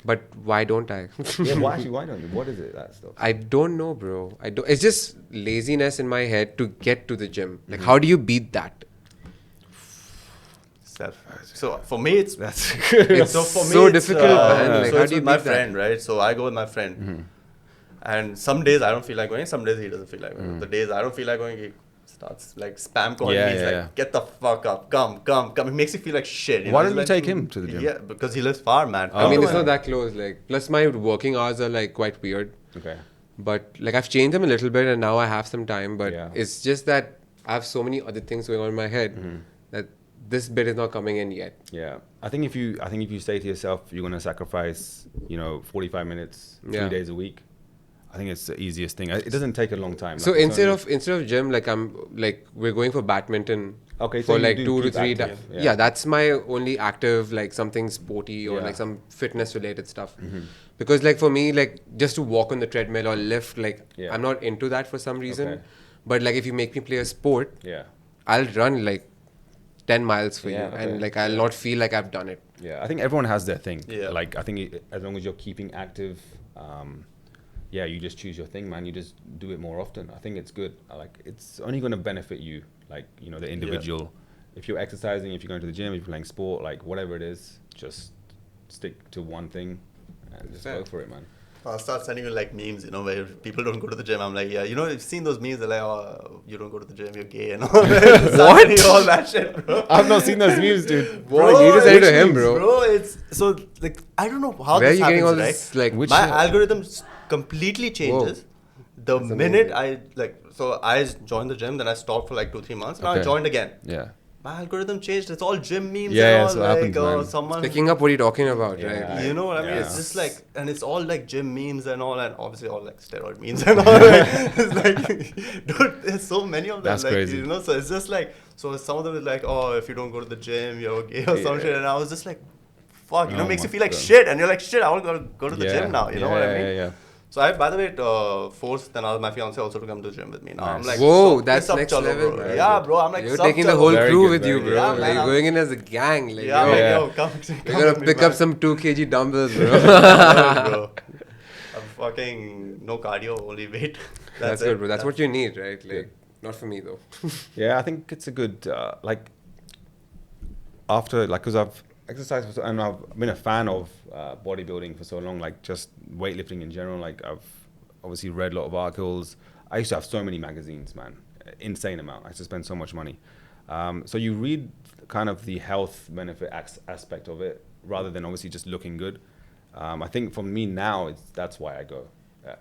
but why don't I? Yeah, why don't you? What is it, that stuff? I don't know, bro. I don't. It's just laziness in my head to get to the gym. Like, Mm-hmm. how do you beat that? so for me, it's That's It's so for me, so it's, difficult, man. Like, so how it's do you with my beat that? friend, right? So I go with my friend, Mm-hmm. and some days I don't feel like going. Some days he doesn't feel like going. Mm. The days I don't feel like going, he starts like spam calling Yeah, me. He's yeah, like, yeah. "Get the fuck up, come." It makes you feel like shit. Why He's don't you like, take him to the gym? Yeah, because he lives far, man. I mean, Come it's to not my- that close. Like, plus my working hours are like quite weird. Okay. But like I've changed them a little bit, and now I have some time. But Yeah. it's just that I have so many other things going on in my head Mm-hmm. that this bit is not coming in yet. Yeah, I think if you say to yourself you're gonna sacrifice, 45 minutes, 3 Yeah. days a week, I think it's the easiest thing. It doesn't take a long time. So Like, it's instead of gym, like we're going for badminton. Okay, so for you like do 2 to keep 3 active, days. yeah. That's my only active, like something sporty or Yeah. like some fitness related stuff. Mm-hmm. Because like for me, like just to walk on the treadmill or lift, like Yeah. I'm not into that for some reason. Okay. But like if you make me play a sport, yeah, I'll run like 10 miles for Yeah, you, okay. and like I'll not feel like I've done it. yeah. I think everyone has their thing. Yeah. Like I think as long as you're keeping active, you just choose your thing, man. You just do it more often. I think it's good. It's only going to benefit you, like the individual. If you're exercising, if you're going to the gym, if you're playing sport, like whatever it is, just stick to one thing and just Fair. go for it, man. I'll start sending you like memes, where people don't go to the gym. I'm like, yeah, you've seen those memes. They're like, oh, you don't go to the gym, you're gay and all. What? All that shit, bro. I've not seen those memes, dude. Bro, you just send it to which him, memes, bro. It's so like I don't know how Where are this you happens, getting all right? this? Like, Which- My algorithm completely changes the That's minute amazing. So I joined the gym, then I stopped for like 2-3 months. Now I Okay. joined again. Yeah. My algorithm changed. It's all gym memes Yeah, and all. that's what Like, happens, man. someone. Picking up what you're talking about, Yeah. right? You know what I mean? Yeah. It's just like, and it's all like gym memes and all, and obviously all like steroid memes and all. Like, it's like, dude, there's so many of them. That's like, crazy. So it's just like, so some of them is like, oh, if you don't go to the gym, you're gay or some Yeah. shit. And I was just like, fuck, Oh makes you my feel like God. shit. And you're like, shit, I want to go to the gym now. You know what I mean? Yeah. So I, by the way, forced my fiance also to come to the gym with me. Now I'm Nice. like, Whoa, so that's piss up next chalo, level, bro. man. Yeah, bro. I'm like, You're sub taking the chalo. whole Very crew good, with you, very bro. good. Yeah, Like, man, you're I'm- going in as a gang. Like, Yeah, yo, man, Yeah. yo, come. you're gonna pick up some 2 kg dumbbells, bro. bro. I'm fucking no cardio, only weight. That's it. good, bro. That's what you need, right? Like, not for me though. Yeah, I think it's a good after because I've exercised and I've been a fan of bodybuilding for so long, like just weightlifting in general. Like I've obviously read a lot of articles. I used to have so many magazines, man, insane amount. I used to spend so much money. So you read kind of the health benefit aspect of it rather than obviously just looking good. I think for me now, that's why I go.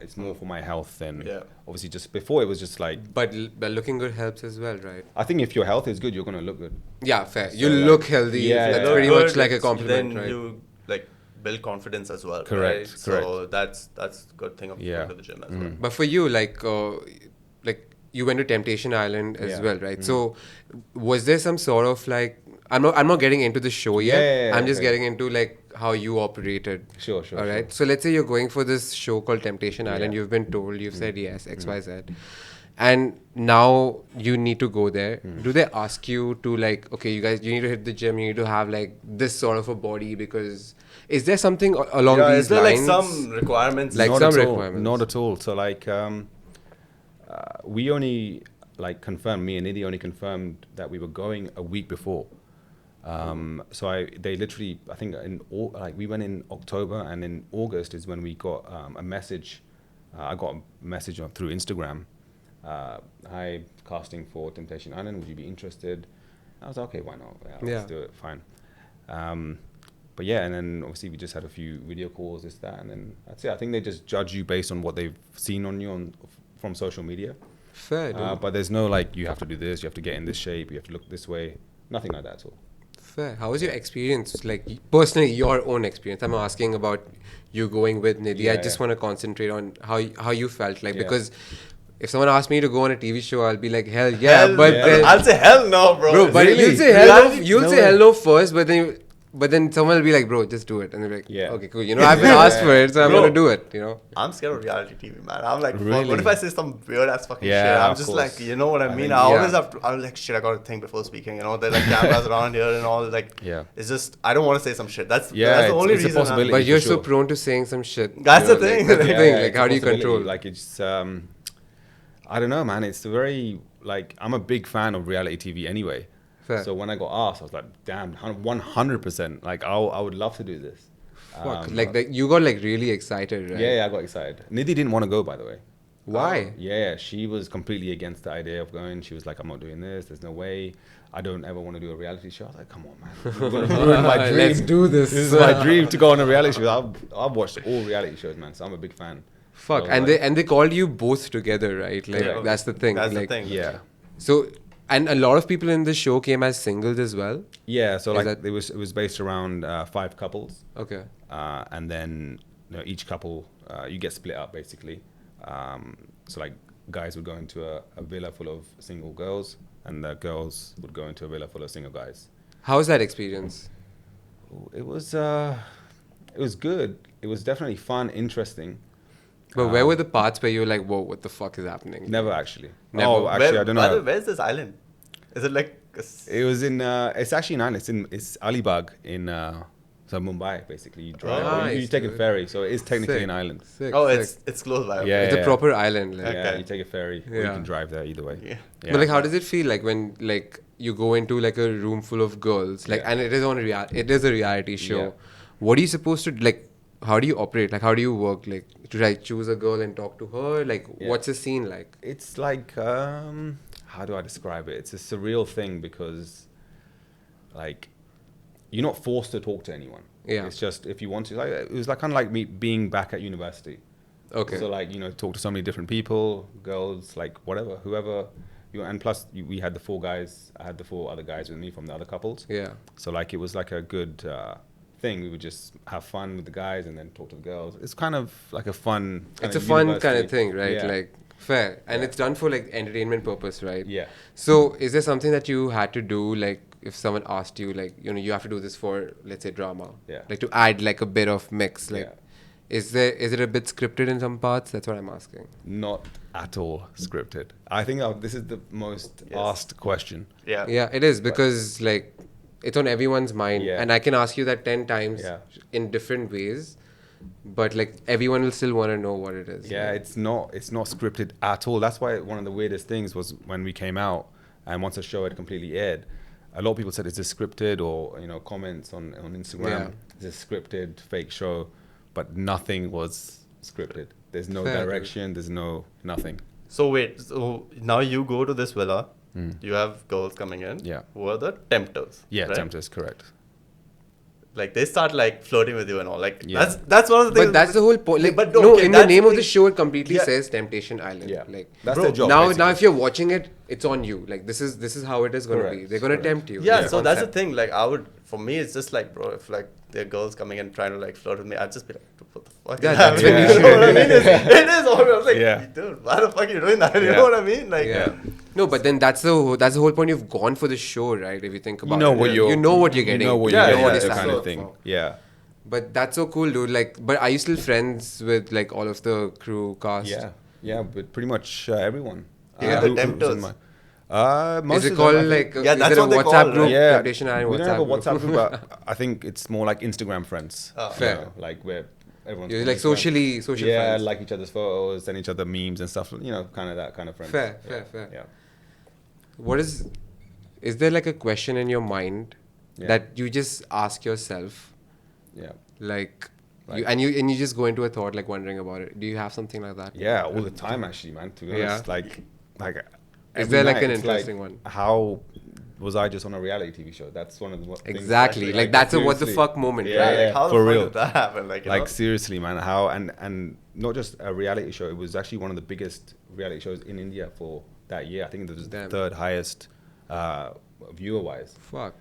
It's more for my health than obviously just before it was just like. But looking good helps as well, right? I think if your health is good, you're gonna look good. Yeah, fair. So, You like, look healthy. yeah, That's yeah. pretty Good, much like a it's- compliment, then right? you like build confidence as well. Correct, Right? correct. So that's good thing of Yeah. going to the gym as well. But for you, like you went to Temptation Island as Yeah. well, right? So was there some sort of like I'm not getting into the show yet. Yeah, I'm just okay. getting into like how you operated. Sure. All right. So let's say you're going for this show called Temptation Island. Yeah. You've been told, you've said yes, X, Y, Z. And now you need to go there. Do they ask you to like, okay, you guys, you need to hit the gym, you need to have like this sort of a body because is there something along these is there lines? like some requirements? Like Not some at all, requirements. Not at all. So like, we only like confirmed. Me and Nidhi only confirmed that we were going a week before. So they literally, I think we went in October, and in August is when we got a message. I got a message through Instagram. Hi, casting for Temptation Island. Would you be interested? I was like, okay, why not? Yeah, let's do it. Fine. But yeah, and then obviously we just had a few video calls, this, that, and then that's it. I think they just judge you based on what they've seen on you from social media. Fair, dude. But there's no like, you have to do this, you have to get in this shape, you have to look this way. Nothing like that at all. Fair. How was your experience? Like personally, your own experience. I'm asking about you going with Nidhi. Yeah, I just want to concentrate on how you felt like, Yeah. because if someone asked me to go on a TV show, I'll be like, hell yeah. But yeah. then, I'll say hell no, bro. bro, but Really? you'll say hell no. Reality? You'll No say way. hell no first, but then someone will be like, bro, just do it, and they're like, Yeah. okay, cool. You know, I've been asked for it, so I'm Bro. gonna do it. You know. I'm scared of reality TV, man. I'm like, fuck, Really? what if I say some weird ass fucking Yeah, shit? I'm of just course. like, you know what I mean? think- I always yeah. have to, I'm like, shit, I gotta think before speaking, you know? There's like cameras around here and all, like, Yeah. it's just, I don't want to say some shit. That's Yeah, the only it's a reason. possibility. But you're for so sure. prone to saying some shit. That's you the know, thing. Like, that's the Yeah, thing. it's Like, a how do you possibility. control? Like it's I don't know, man. It's a very like I'm a big fan of reality TV anyway. Fair. So when I got asked, I was like, damn, 100%. Like I would love to do this. Fuck. Like you got like really excited, right? Yeah, I got excited. Nidhi didn't want to go, by the way. Why? Yeah, she was completely against the idea of going. She was like, I'm not doing this. There's no way. I don't ever want to do a reality show. I was like, come on, man. You're gonna ruin my dream. Let's do this. This is my dream to go on a reality show. I've watched all reality shows, man. So I'm a big fan. Fuck. So, And like, they called you both together, right? Like Yeah. that's the thing. That's like, the thing. Yeah. So, and a lot of people in the show came as singles as well. Yeah, so Is like that- it was based around 5 couples, Okay. and then each couple you get split up basically. So like guys would go into a villa full of single girls, and the girls would go into a villa full of single guys. How's that experience? It was good. It was definitely fun, interesting. But where were the parts where you were like, whoa, what the fuck is happening? Never actually. Never. Oh, actually, I don't know. Where's this island? Is it like It was in. It's actually an island. It's Alibag in so Mumbai. Basically, you drive. You Nice, take a dude. ferry, so it is technically Sick. an island. Sick, Oh, sick. it's close by. Yeah. It's a proper island. Like. Yeah, Okay. you take a ferry, or you Yeah. can drive there either way. Yeah. Yeah. But like, how does it feel like when like you go into like a room full of girls, like, Yeah. and it is it is a reality show. Yeah. What are you supposed to like? How do you operate? Like, how do you work? Like, to like choose a girl and talk to her? Like, Yeah. what's the scene like? It's like how do I describe it? It's a surreal thing because like you're not forced to talk to anyone. Yeah. It's just if you want to. Like it was like kind of like me being back at university. Okay. So like talk to so many different people, girls, like whatever, whoever. And plus we had the 4 guys. I had the 4 other guys with me from the other couples. Yeah. So like it was like a good thing. We would just have fun with the guys and then talk to the girls. It's kind of like a fun. It's a fun kind of university- thing, right? Yeah. Like, fair. And Yeah. it's done for like entertainment purpose, right? Yeah. So, is there something that you had to do, like, if someone asked you, like, you have to do this for, let's say, drama? Yeah. Like, to add, like, a bit of mix. Like, Yeah. is it a bit scripted in some parts? That's what I'm asking. Not at all scripted. I think this is the most Yes. asked question. Yeah. Yeah, it is because, like, it's on everyone's mind. Yeah. And I can ask you that 10 times Yeah. in different ways. But, like, everyone will still want to know what it is. Yeah, right? it's not scripted at all. That's why one of the weirdest things was when we came out and once the show had completely aired, a lot of people said, is this scripted? Or, comments on Instagram, Yeah. is this scripted, fake show? But nothing was scripted. There's no Fair, dude. direction, there's no nothing. So wait, so now you go to this villa, you have girls coming in. Yeah. Who are the tempters? Yeah, right? Tempters, correct. Like they start like flirting with you and all. Like Yeah. that's one of the things. But that's the whole point. Like, But no, okay, in the that's name of the thing. show, it completely Yeah. says Temptation Island. Yeah. Like, That's Bro, their job. now basically. if you're watching it, it's on you. Like, this is how it is going to be. Correct, They're going to correct. tempt you. Yeah, It's so a that's the concept. thing. Like for me, it's just like, bro, if like there are girls coming and trying to like flirt with me, I'd just be like, what the fuck? Yeah, is that's happening? when you You know should. what I mean? It is. I was like, Yeah. dude, why the fuck are you doing that? You Yeah. know what I mean? Like, Yeah. No, but then that's the whole point. You've gone for the show, right? If you think about you know it. what you're You know what you're getting. You know what Yeah, you're yeah, getting, yeah, that it's kind so- of thing. Yeah. But that's so cool, dude. Like, but are you still friends with like all of the crew cast? Yeah, but pretty much everyone. Yeah. The who's in tempters. most Is it of them, called I think- like? Yeah, is that's it a what they WhatsApp call it, group? right? Yeah, Temptation Island we don't have a WhatsApp WhatsApp group, but I think it's more like Instagram friends. Oh. Fair. Like where everyone's You're on like Instagram. social Yeah, friends. like each other's photos, send each other memes and stuff. Kind of that kind of friends. Fair, Yeah. fair. Yeah. What is there like a question in your mind Yeah. that you just ask yourself, Yeah. like, Like- you just go into a thought like wondering about it? Do you have something like that? Yeah, all the time actually, man. To be honest, Yeah. like Is every there like night, an it's interesting one? How was I just on a reality TV show? That's one of the things. Exactly. Like that's a what the seriously. fuck moment, Yeah, right? Like, how the for fuck real. did that happen? Like, you Like know? seriously, man. How and not just a reality show. It was actually one of the biggest reality shows in India for that year. I think it was the Damn. third highest viewer wise. Fuck.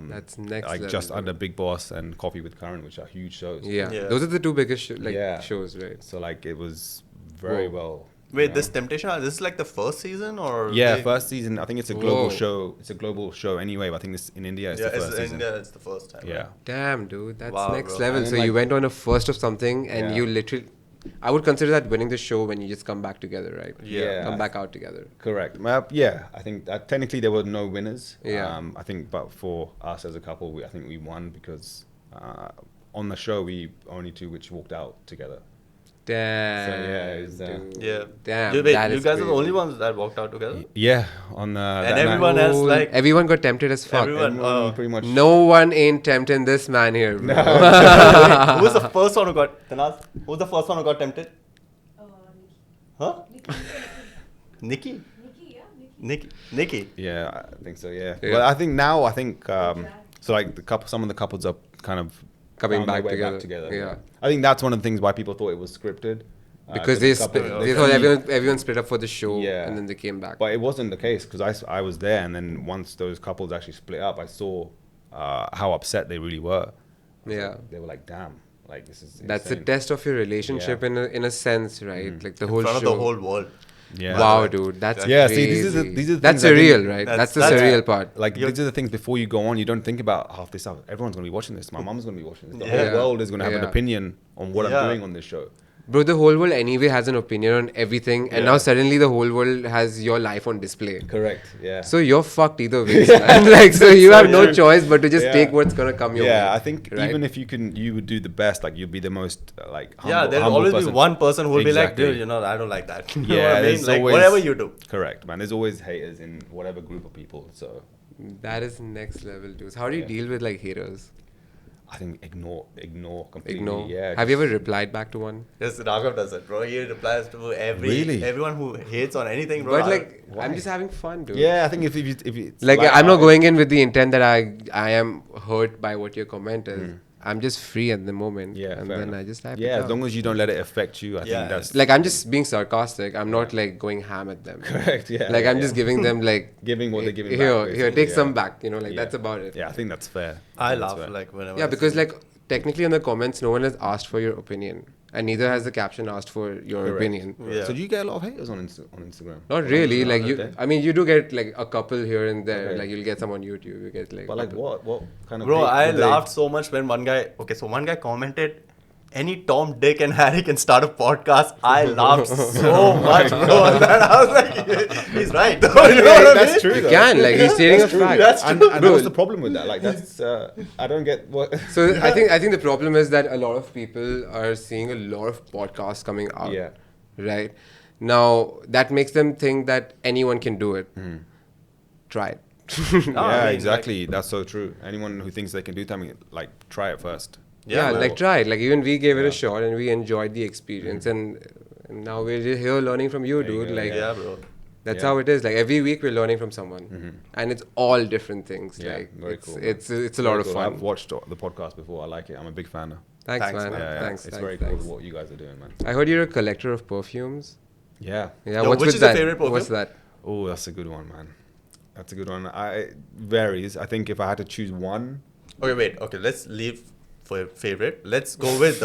That's next like level, just dude. under Big Boss and Coffee with Current, which are huge shows. Yeah. Yeah. Those are the two biggest Yeah. shows, right? So like it was very Whoa. well. Wait, you know. this Temptation Island, this is like the first season or? Yeah, they- first season. I think it's a global Whoa. show. It's a global show anyway. But I think this in India it's Yeah, the first it's season. India. It's the first time. Yeah. Damn, dude, that's Wow, next bro. level. And So then, you like- went on a first of something, and Yeah. you literally, I would consider that winning the show when you just come back together, right? Yeah. Come back out together. Correct. Yeah, I think technically there were no winners. Yeah. I think, but for us as a couple, I think we won because on the show we only two which walked out together. Damn. yeah, it's, dude. Yeah. Damn. Wait, that you is guys are the only crazy. ones that walked out together? Yeah, on that And night. everyone else, Oh, like- everyone got tempted as fuck. Everyone- Everyone pretty much. No one ain't tempting this man here, bro. Wait, who was the first one who got Tanaz? Who was the first one who got tempted? Huh? Nikki. Nikki. Yeah, I think so. Yeah, Yeah. but I think now so like some of the couples are kind of Coming found their back way together. Yeah. I think that's one of the things why people thought it was scripted. Because the they couple- they thought everyone split up for the show, Yeah. and then they came back. But it wasn't the case because I was there, and then once those couples actually split up, I saw how upset they really were. I was Yeah. like- they were like, "Damn, like this is." That's the insane." test of your relationship Yeah. in a sense, right? Like the In whole front show. of the whole world. Yeah. Wow, Right. dude, that's Yeah, crazy. see, these are the that's things I think- surreal, right? That's the that's- surreal part. Like You're- these are the things before you go on. You don't think about half this stuff. Everyone's gonna be watching this. My mom's gonna be watching this. The Yeah. whole world is gonna have an Yeah. opinion on what Yeah. I'm doing on this show. Bro, the whole world anyway has an opinion on everything, and Yeah. now suddenly the whole world has your life on display. Correct. Yeah. So you're fucked either way, man. Like, so you have no choice but to just Yeah. take what's gonna come your way. Yeah, I think right? even if you would do the best. Like you'd be the most humble, Yeah, there'll humble always person. be one person who will be like, Exactly. dude, I don't like that. You know Yeah, what I mean? there's Like, always- whatever you do. Correct, man. There's always haters in whatever group of people. So That is next level, dude. How do you Yeah. deal with like haters? I think ignore completely. Ignore. Yeah. Have you ever replied back to one? Yes, Raghav does it, bro. He replies to Really? everyone who hates on anything, bro. But like, Why? I'm just having fun, dude. Yeah, I think if it's Like I'm not light-hearted- going in with the intent that I am hurt by what your comment is. I'm just free at the moment. Yeah, and fair then enough. I just type Yeah, it as out. long as you don't let it affect you, I Yeah. think that's Like I'm just being sarcastic. I'm not like going ham at them. correct. Yeah. Like yeah, I'm yeah. just giving them like Giving what they're giving here, back, here, basically, take yeah. some back. Like Yeah. that's about it. Yeah, I think that's fair. I think laugh that's fair. like whenever. Yeah, I because see- like technically in the comments, no one has asked for your opinion, and neither has the caption asked for your Correct. opinion. Yeah. So do you get a lot of haters on Instagram? Not really. Like Okay. I mean, you do get like a couple here and there. Okay. Like you'll get some on YouTube. You get like. But like what? What kind of? Bro, hate I would they- laughed so much when one guy commented, any Tom, Dick, and Harry can start a podcast. I laughed so much, bro. And then I was like, he's right. You know what I That's mean? true. You though. can, like, he's stating a fact. That's And Bro. what's the problem with that? Like that's I don't get what. So I think the problem is that a lot of people are seeing a lot of podcasts coming out. Yeah. Right. Now that makes them think that anyone can do it. Try it. No, I Yeah, mean, exactly. That's so true. Anyone who thinks they can do something, like try it first. Yeah, man. like try it. Like even we gave it Yeah. a shot and we enjoyed the experience, and now we're just here learning from you, There you dude. go, Like Yeah, bro. that's Yeah. how it is. Like every week we're learning from someone, and it's all different things. Yeah, like very it's cool, man. it's a lot Very of cool. fun. I've watched the podcast before. I like it. I'm a big fan. Thanks, Thanks, man. man. Yeah, yeah. Thanks. It's thanks, very thanks. cool what you guys are doing, man. I heard you're a collector of perfumes. Yeah. Yeah, Yo, what's which with is your that? favorite perfume? What's that? Oh, that's a good one, man. That's a good one. It varies. I think if I had to choose one, Okay, wait. Okay, let's leave for your favorite. Let's go with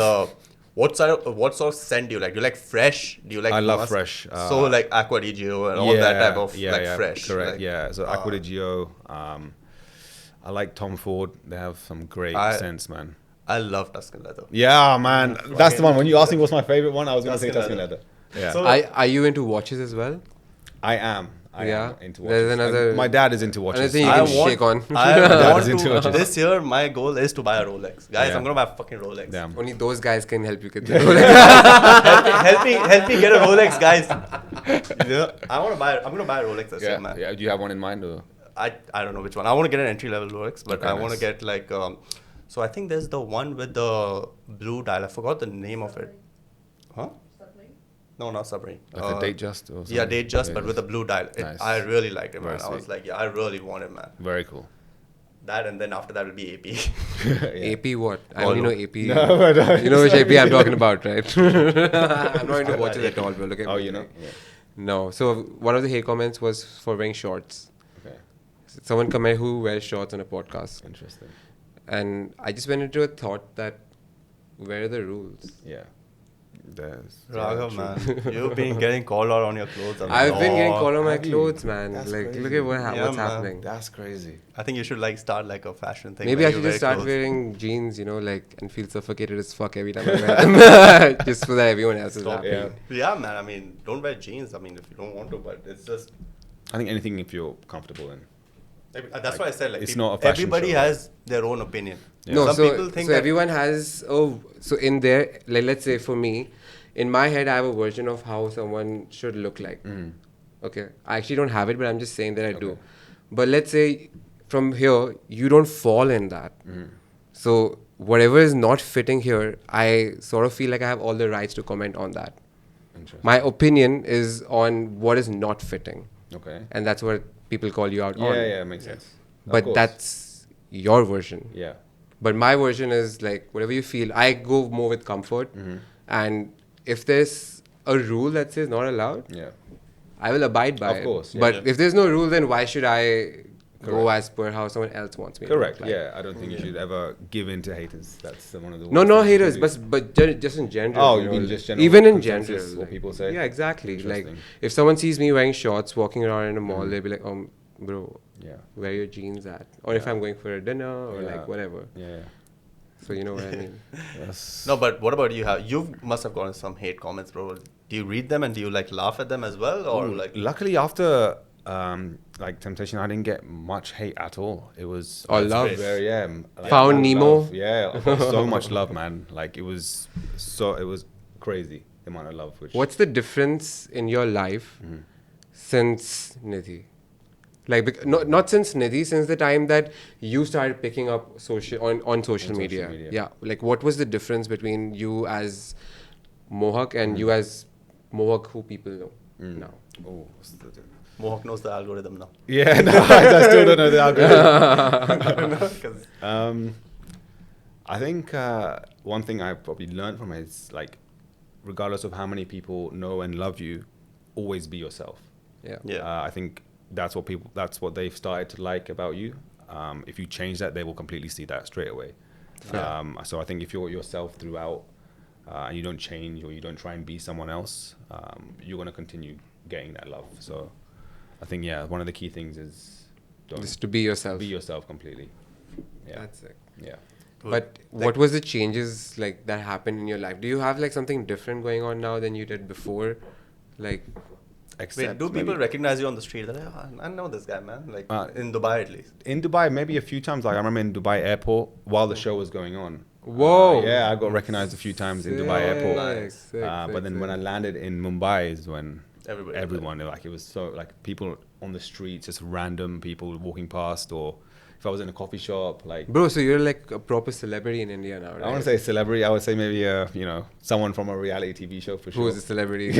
what sort of scent do you like? Do you like fresh? Do you like? I love musk? fresh. So like Aqua di Gio and all that type of like fresh. Correct. like, Yeah. So Aqua di Gio. I like Tom Ford. They have some great scents, man. I love Tuscan leather. Yeah, man. That's the one. When you asked me what's my favorite one, I was gonna say Tuscan Tuscan leather. leather. Yeah. So- Are you into watches as well? I am. I Yeah. am into There's watches. another- And my dad is into watches. Another thing you I can want- shake on. I That want is into to. watches. This year, my goal is to buy a Rolex, guys. Yeah. I'm gonna buy a fucking Rolex. Damn. Only those guys can help you get the help me get a Rolex, guys. Yeah, I'm gonna buy a Rolex this year, Yeah. man. Yeah. Do you have one in mind or? I don't know which one. I want to get an entry level Rolex, but Okay, I want to nice. get like so I think there's the one with the blue dial. I forgot the name of it. Huh? No, not Submarine. Like a date just or something? Yeah, date just, but with a blue dial. Nice. I really liked it, Very man. I was sweet. like, yeah, I really want it, man. Very cool. That and then after that will be AP. Yeah. AP what? I Oh, only know no. AP. No, but You know which AP I'm talking about, right? I'm not into watches at all, bro. Look at Oh, me. you know? Yeah. No. So one of the hate comments was for wearing shorts. Okay. someone comment who wears shorts on a podcast. Interesting. And I just went into a thought that, where are the rules? Yeah. There's Raghav, true. man, you've been getting called out on your clothes. I've been getting called on my Have you? clothes, man. That's Like, crazy. look at Yeah, what's man. happening. That's crazy. I think you should like start like a fashion thing. Maybe where I you should wear just start clothes. wearing jeans, you know, like, and feel suffocated as fuck every time I wear them. Just so that everyone else is Stop happy. Yeah. Yeah, man. I mean, don't wear jeans. I mean, if you don't want to, but it's just. I think anything if you're comfortable in. That's why I said like It's not a fashion everybody show. has their own opinion. Yeah. No, Some so, people think so that everyone has, so in there, like, let's say for me, in my head, I have a version of how someone should look like. Okay. I actually don't have it, but I'm just saying that I do. Okay. But let's say from here, you don't fall in that. So whatever is not fitting here, I sort of feel like I have all the rights to comment on that. Interesting. My opinion is on what is not fitting. Okay. And that's what people call you out on. Yeah, makes sense. Of But course. that's your version. Yeah. But my version is like whatever you feel. I go more with comfort. And if there's a rule that says not allowed, Yeah. I will abide by Of it. course, yeah. But Yeah. if there's no rule, then why should I go Correct. as per how someone else wants me to Correct. look like? Yeah. I don't think you should ever give in to haters. That's one of the No, worst no things you haters, can do. but just in general. Oh, you you know, mean just general even in consensus, general, what people say? Yeah, exactly. Like Interesting. if someone sees me wearing shorts, walking around in a mall, they'll be like, bro, Yeah. where your jeans at? Or if Yeah. I'm going for a dinner or Yeah. like whatever. Yeah. So you know what I mean. Yes. No, but what about you? You must have gotten some hate comments, bro. Do you read them and do you like laugh at them as well, or Ooh, like? luckily after like Temptation, I didn't get much hate at all. It was Oh, it's love. very, like, Found Nemo. love. Yeah, I got so much love, man. Like it was crazy the amount of love. Which What's the difference in your life since Nidhi? Like not since Nidhi, since the time that you started picking up on social media. media. Yeah. Like what was the difference between you as Mohak and you as Mohak who people know now? Oh, what's the difference? Mohawk knows the algorithm now. Yeah, no, I still don't know the algorithm. 'Cause- I think one thing I probably learned from it is like, regardless of how many people know and love you, always be yourself. Yeah. Yeah. I think that's what they've started to like about you. If you change that, they will completely see that straight away. Yeah. So I think if you're yourself throughout, and you don't change or you don't try and be someone else, you're going to continue getting that love. So I think, yeah, one of the key things is Just to be yourself. be yourself completely. Yeah. That's it. Yeah. But what was the changes like that happened in your life? Do you have like something different going on now than you did before? Like, Except Wait, do people maybe- recognize you on the street? They're like, oh, I know this guy, man. Like in Dubai at least. in Dubai, maybe a few times. Like I remember in Dubai airport while the show was going on. Whoa. Yeah, I got recognized a few times in Dubai airport. Nice. Sick, But then when I landed in Mumbai is when Everybody everyone, like it was so like people on the streets, just random people walking past, or if I was in a coffee shop, like bro, so you're like a proper celebrity in India now, right? I want to say celebrity. I would say maybe someone from a reality TV show for sure. Who is a celebrity?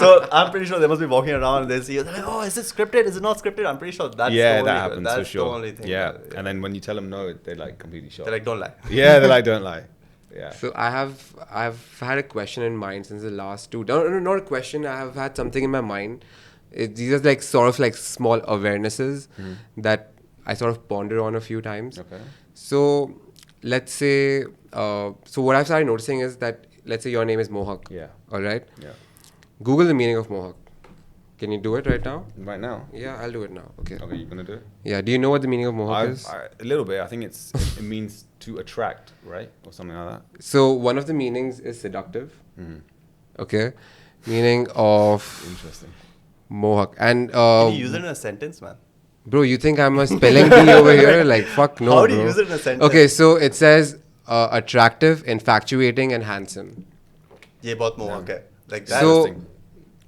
So I'm pretty sure they must be walking around and they see you. They're like, oh, is it scripted? Is it not scripted? I'm pretty sure that's the Yeah, only, that happens that's for sure. the only thing. Yeah. that- And then when you tell them no, they're like completely shocked. they're like, don't lie. Yeah, they're like, don't lie. Yeah. So I've had a question in mind since the last two. No, not a question. I have had something in my mind. These are like sort of like small awarenesses that I sort of ponder on a few times. Okay. So let's say, so what I've started noticing is that let's say your name is Mohak. Yeah. All right. Yeah. Google the meaning of Mohak. Can you do it right now? Right now. Yeah, I'll do it now. Okay. Okay, you're gonna do it. Yeah. Do you know what the meaning of Mohak is? A little bit. I think it means to attract, right, or something like that. So one of the meanings is seductive. Mm-hmm. Okay. Meaning of Interesting. Mohak. And Can you use it in a sentence, man? bro, you think I'm a spelling bee over here? Like fuck no. How do you bro. use it in a sentence? Okay, so it says attractive, infatuating, and handsome. Ye bahut Mohawk hai. Like that. So Interesting.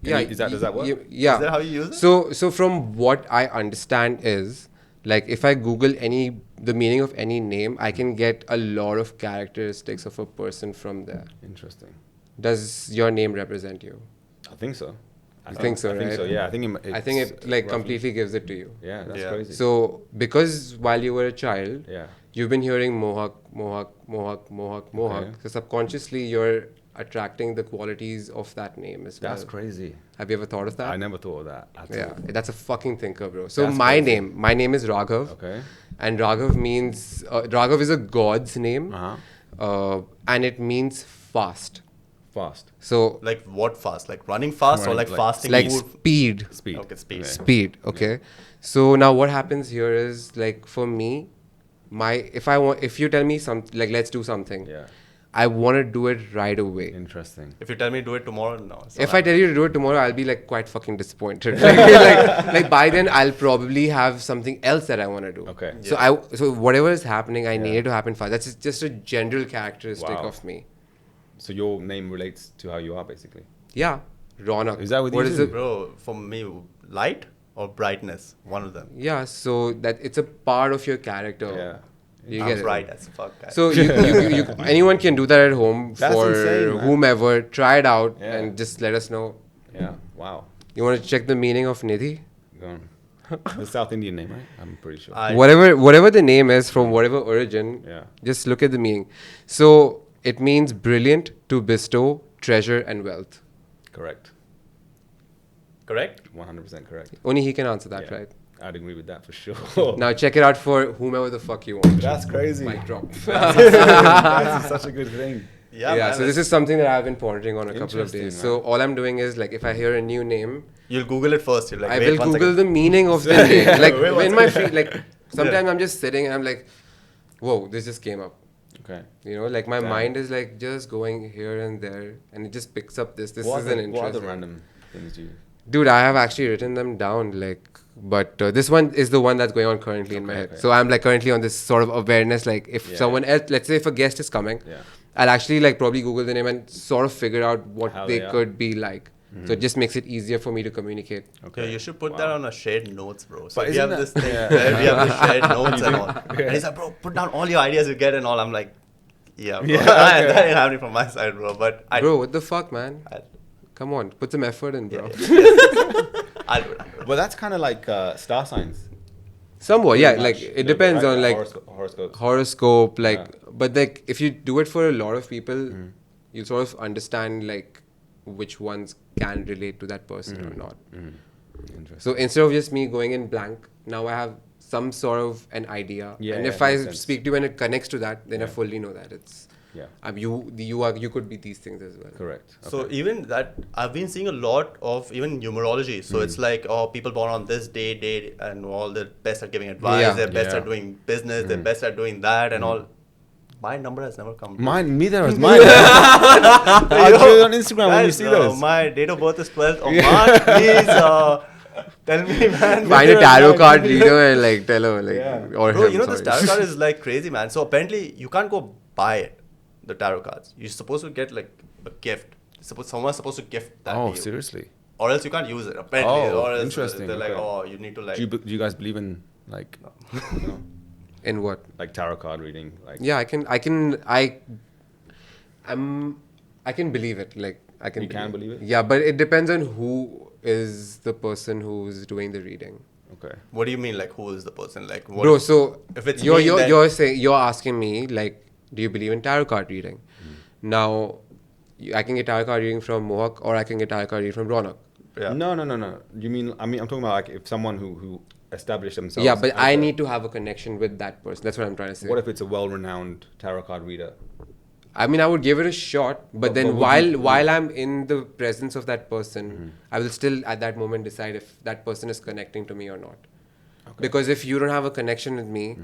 yeah, Does that work? yeah. Is that how you use it? So from what I understand is like if I Google the meaning of any name, I can get a lot of characteristics of a person from there. Interesting. Does your name represent you? I think so. I think so, I think right? so. Yeah. I think I think it like completely gives it to you. Yeah, that's Yeah. crazy. So because while you were a child, yeah. you've been hearing Mohak, Mohak, Mohak, Mohak, Mohak. Okay. So subconsciously, your attracting the qualities of that name as well. That's crazy. Have you ever thought of that? I never thought of that at Yeah, all. that's a fucking thinker, bro. So That's my crazy. name is Raghav. Okay. And Raghav means, Raghav is a god's name. And it means fast. Fast. So Like what fast? Like running fast or Running, like like- fasting like food? speed. Speed. Okay, speed. Okay. Speed, okay. So now what happens here is like for me, if you tell me like let's do something, Yeah. I want to do it right away. Interesting. If you tell me do it tomorrow, no. it's If not I tell you to do it tomorrow, I'll be like quite fucking disappointed. like by then, I'll probably have something else that I want to do. Okay. So whatever is happening, I need it to happen fast. That's just a general characteristic Wow. of me. So your name relates to how you are, basically. Yeah, Ronak. Is that what What you is do? it? Bro, for me, light or brightness, one of them. Yeah, so that it's a part of your character. Yeah. You I'm get it. bright as fuck, guys. So anyone can do that at home That's for insane, man. whomever. Try it out Yeah. and just let us know. Yeah. Wow. You want to check the meaning of Nidhi? Go on. The South Indian name, right? I'm pretty sure. Whatever the name is from whatever origin, Yeah. just look at the meaning. So it means brilliant, to bestow treasure and wealth. Correct. Correct? 100% correct. Only he can answer that, Yeah. right? I'd agree with that for sure. Now check it out for whomever the fuck you want. That's crazy. Mic drop. That's such a good thing. Yeah, Yeah, man, so this is something that I've been pondering on a couple of Interesting, days. man. So all I'm doing is like if I hear a new name, You'll Google it first. You're like, I wait, will one Google second. the meaning of the name. Like Wait one in my second. free, like sometimes I'm just sitting and I'm like, whoa, this just came up. Okay. You know, like my Damn. mind is like just going here and there, and it just picks up this. This What is are an the- What are interesting. the random things you... Dude, I have actually written them down. Like, but this one is the one that's going on currently in my Okay, head. okay. So I'm like currently on this sort of awareness. Like, if Yeah, someone else, let's say if a guest is coming, Yeah. I'll actually like probably Google the name and sort of figure out what How they they are. could be like. So it just makes it easier for me to communicate. Yeah, you should put that on a shared notes, bro. So But we have isn't this that- thing Yeah. where we have the shared notes and all. Yeah. And he's like, bro, put down all your ideas you get and all. I'm like, yeah, bro. Yeah, okay. That ain't happening from my side, bro. But Bro, what the fuck, man? I, Come on, put some effort in, bro. I'll do it. I'll do it. But that's kind of like star signs. Somewhat, yeah. Pretty Like much. it depends Right? on like Horoscopes. horoscope, like. Yeah. But like if you do it for a lot of people, you sort of understand like which ones can relate to that person or not. Interesting. So instead of just me going in blank, now I have some sort of an idea. Yeah, And yeah, if I makes sense. speak to you and it connects to that, then I Yeah. fully know that it's Yeah. you could be these things as well. Correct. So Okay. even that, I've been seeing a lot of even numerology. So it's like, oh, people born on this day, and all the best at giving advice, Yeah. they're best Yeah. at doing business, they're best at doing that and all. My number has never come. Mine, neither is mine. I'll show you on Instagram when you Guys, see those. My date of birth is 12th of March. Please tell me, man. Find a tarot card reader and like tell her like Yeah. or Bro, him, you know this sorry. tarot card is like crazy, man. So apparently you can't go buy it, the tarot cards. You're supposed to get like a gift. Someone's supposed to gift that Oh, to you. seriously? Or else you can't use it. Apparently, Oh, or else interesting, they're like, okay. oh, you need to like. Do you guys believe in like, you know, In what? like tarot card reading? Like, Yeah, I can believe it. Like I can. You can believe it? Yeah, but it depends on who is the person who's doing the reading. Okay. What do you mean, like, who is the person? Like, what? Bro, so if it's you're me, then- you're asking me like, do you believe in tarot card reading? Now, I can get tarot card reading from Mohak or I can get tarot card reading from Ronak. Yeah. No. You mean? I mean, I'm talking about like if someone who established themselves. Yeah, but as I a- need to have a connection with that person. That's what I'm trying to say. What if it's a well-renowned tarot card reader? I mean, I would give it a shot, but then would you- while I'm in the presence of that person, I will still at that moment decide if that person is connecting to me or not. Because if you don't have a connection with me,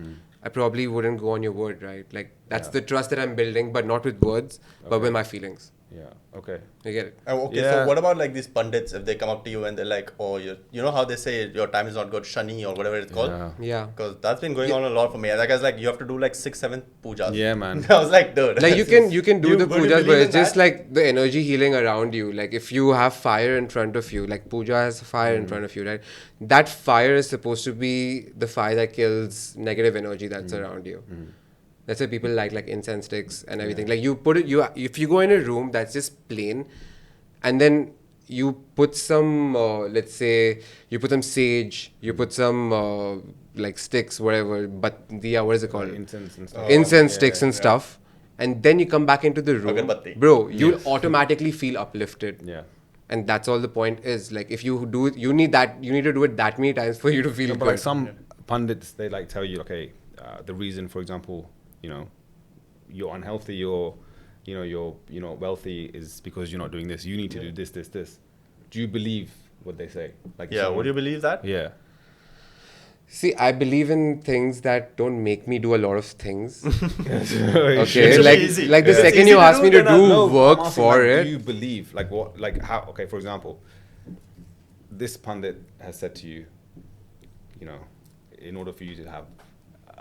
I probably wouldn't go on your word, right? Like that's Yeah. the trust that I'm building, but not with words, but with my feelings. Yeah. Okay. You get it? Okay, Yeah. so what about like these pundits if they come up to you and they're like, oh, you know how they say your time is not good, shani or whatever it's called? Yeah. Yeah. Because that's been going on a lot for me. And that guy's like, you have to do like 6-7 pujas. Yeah, man. I was like, dude. Like you can do the would you pujas, but believe it's in just that? like the energy healing around you. Like if you have fire in front of you, like puja has fire in front of you, right? That fire is supposed to be the fire that kills negative energy that's around you. That's why people like incense sticks and everything. Like you put it, if you go in a room that's just plain, and then you put some, let's say, you put some sage, you put some like sticks, whatever. But what is it called? Incense and stuff. Incense Yeah, sticks and yeah. stuff. and then you come back into the room, Agarbatti. bro, you'll automatically feel uplifted. Yeah. And that's all the point is. Like, if you do it, you need to do it that many times for you to feel No, good. but like some pundits, they like tell you, okay, the reason, for example, you're unhealthy, you're wealthy is because you're not doing this. You need to do this. Do you believe what they say? Like, Yeah, would you believe that? Yeah. See, I believe in things that don't make me do a lot of things. Okay, Okay, should like be easy. like the Yeah. It's second easy you to ask do, me to then do I'll- work I'm asking, for like, it, do you believe, like, what, like, how? Okay, for example, this pundit has said to you, in order for you to have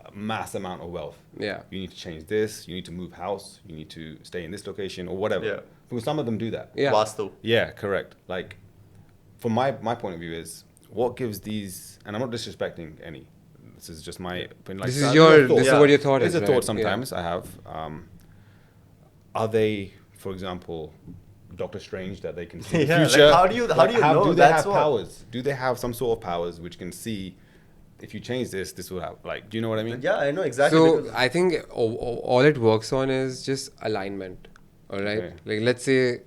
a mass amount of wealth, yeah, you need to change this, you need to move house, you need to stay in this location or whatever. Yeah. Because some of them do that. yeah. Vastu. Yeah, correct. Like, from my point of view is, what gives these, and I'm not disrespecting any, this is just my opinion. Like, This so is I- your, thought. this is Yeah. what your thought There's is, a thought right? sometimes I have. Are they, for example, Doctor Strange, that they can see Yeah, the like, future? how do you know? Do they That's have what- powers? Do they have some sort of powers which can see, if you change this will happen? Like, do you know what I mean? Yeah, I know exactly. So because- I think all it works on is just alignment. All right. Okay. Like, let's say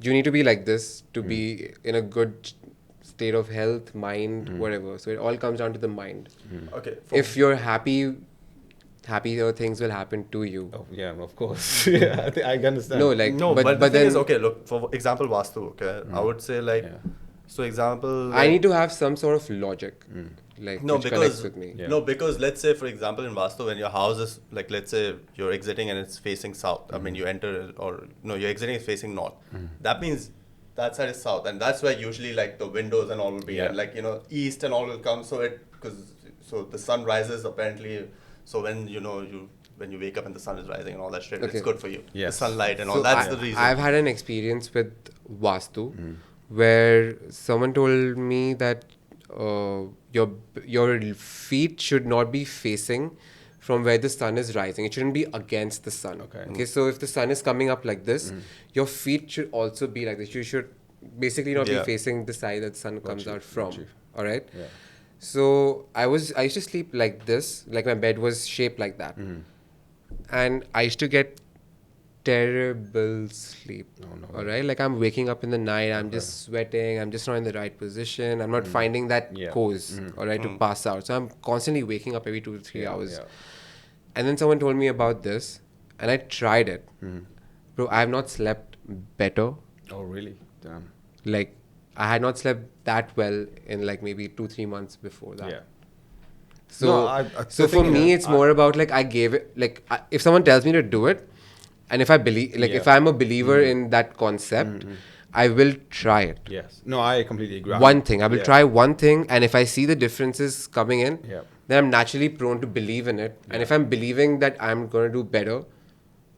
you need to be like this to be in a good state of health, mind, whatever. So it all comes down to the mind. okay. If you're happy, happier things will happen to you. Oh, yeah, of course. Yeah, I understand. No, like No, but the thing then is, okay, look, for example, Vastu, okay, I would say, like, Yeah. so example... I need to have some sort of logic, like, No, which connects because with me. Yeah. no, because let's say, for example, in Vastu, when your house is, like, let's say you're exiting and it's facing south. I mean, you enter, or no, you're exiting is facing north. That means that side is south, and that's where usually, like, the windows and all will be, Yeah. and, like, east and all will come. So the sun rises apparently. So when when you wake up and the sun is rising and all that shit, Okay. it's good for you. Yes. The sunlight and all. So That's the reason. I've had an experience with Vastu where someone told me that your feet should not be facing from where the sun is rising. It shouldn't be against the sun. Okay. So if the sun is coming up like this, your feet should also be like this. You should basically not Yeah. be facing the side that the sun comes you, out from. got you. All right. Yeah. So I used to sleep like this, like my bed was shaped like that, and I used to get terrible sleep. Oh, no. All right, like I'm waking up in the night, I'm just sweating, I'm just not in the right position, I'm not finding that Yeah. pose, all right, to pass out. So I'm constantly waking up every 2 to 3 Yeah, hours. yeah. And then someone told me about this, and I tried it. Bro, I have not slept better. Oh, really? Damn. Like, I had not slept that well in like maybe 2-3 months before that. Yeah. So, No, I so the for thing me, is, it's more about like I gave it, like if someone tells me to do it, and if I believe, like if I'm a believer in that concept, I will try it. Yes. No, I completely agree. One thing, I will Yeah. try one thing, and if I see the differences coming in, Yeah. then I'm naturally prone to believe in it. And if I'm believing that I'm going to do better,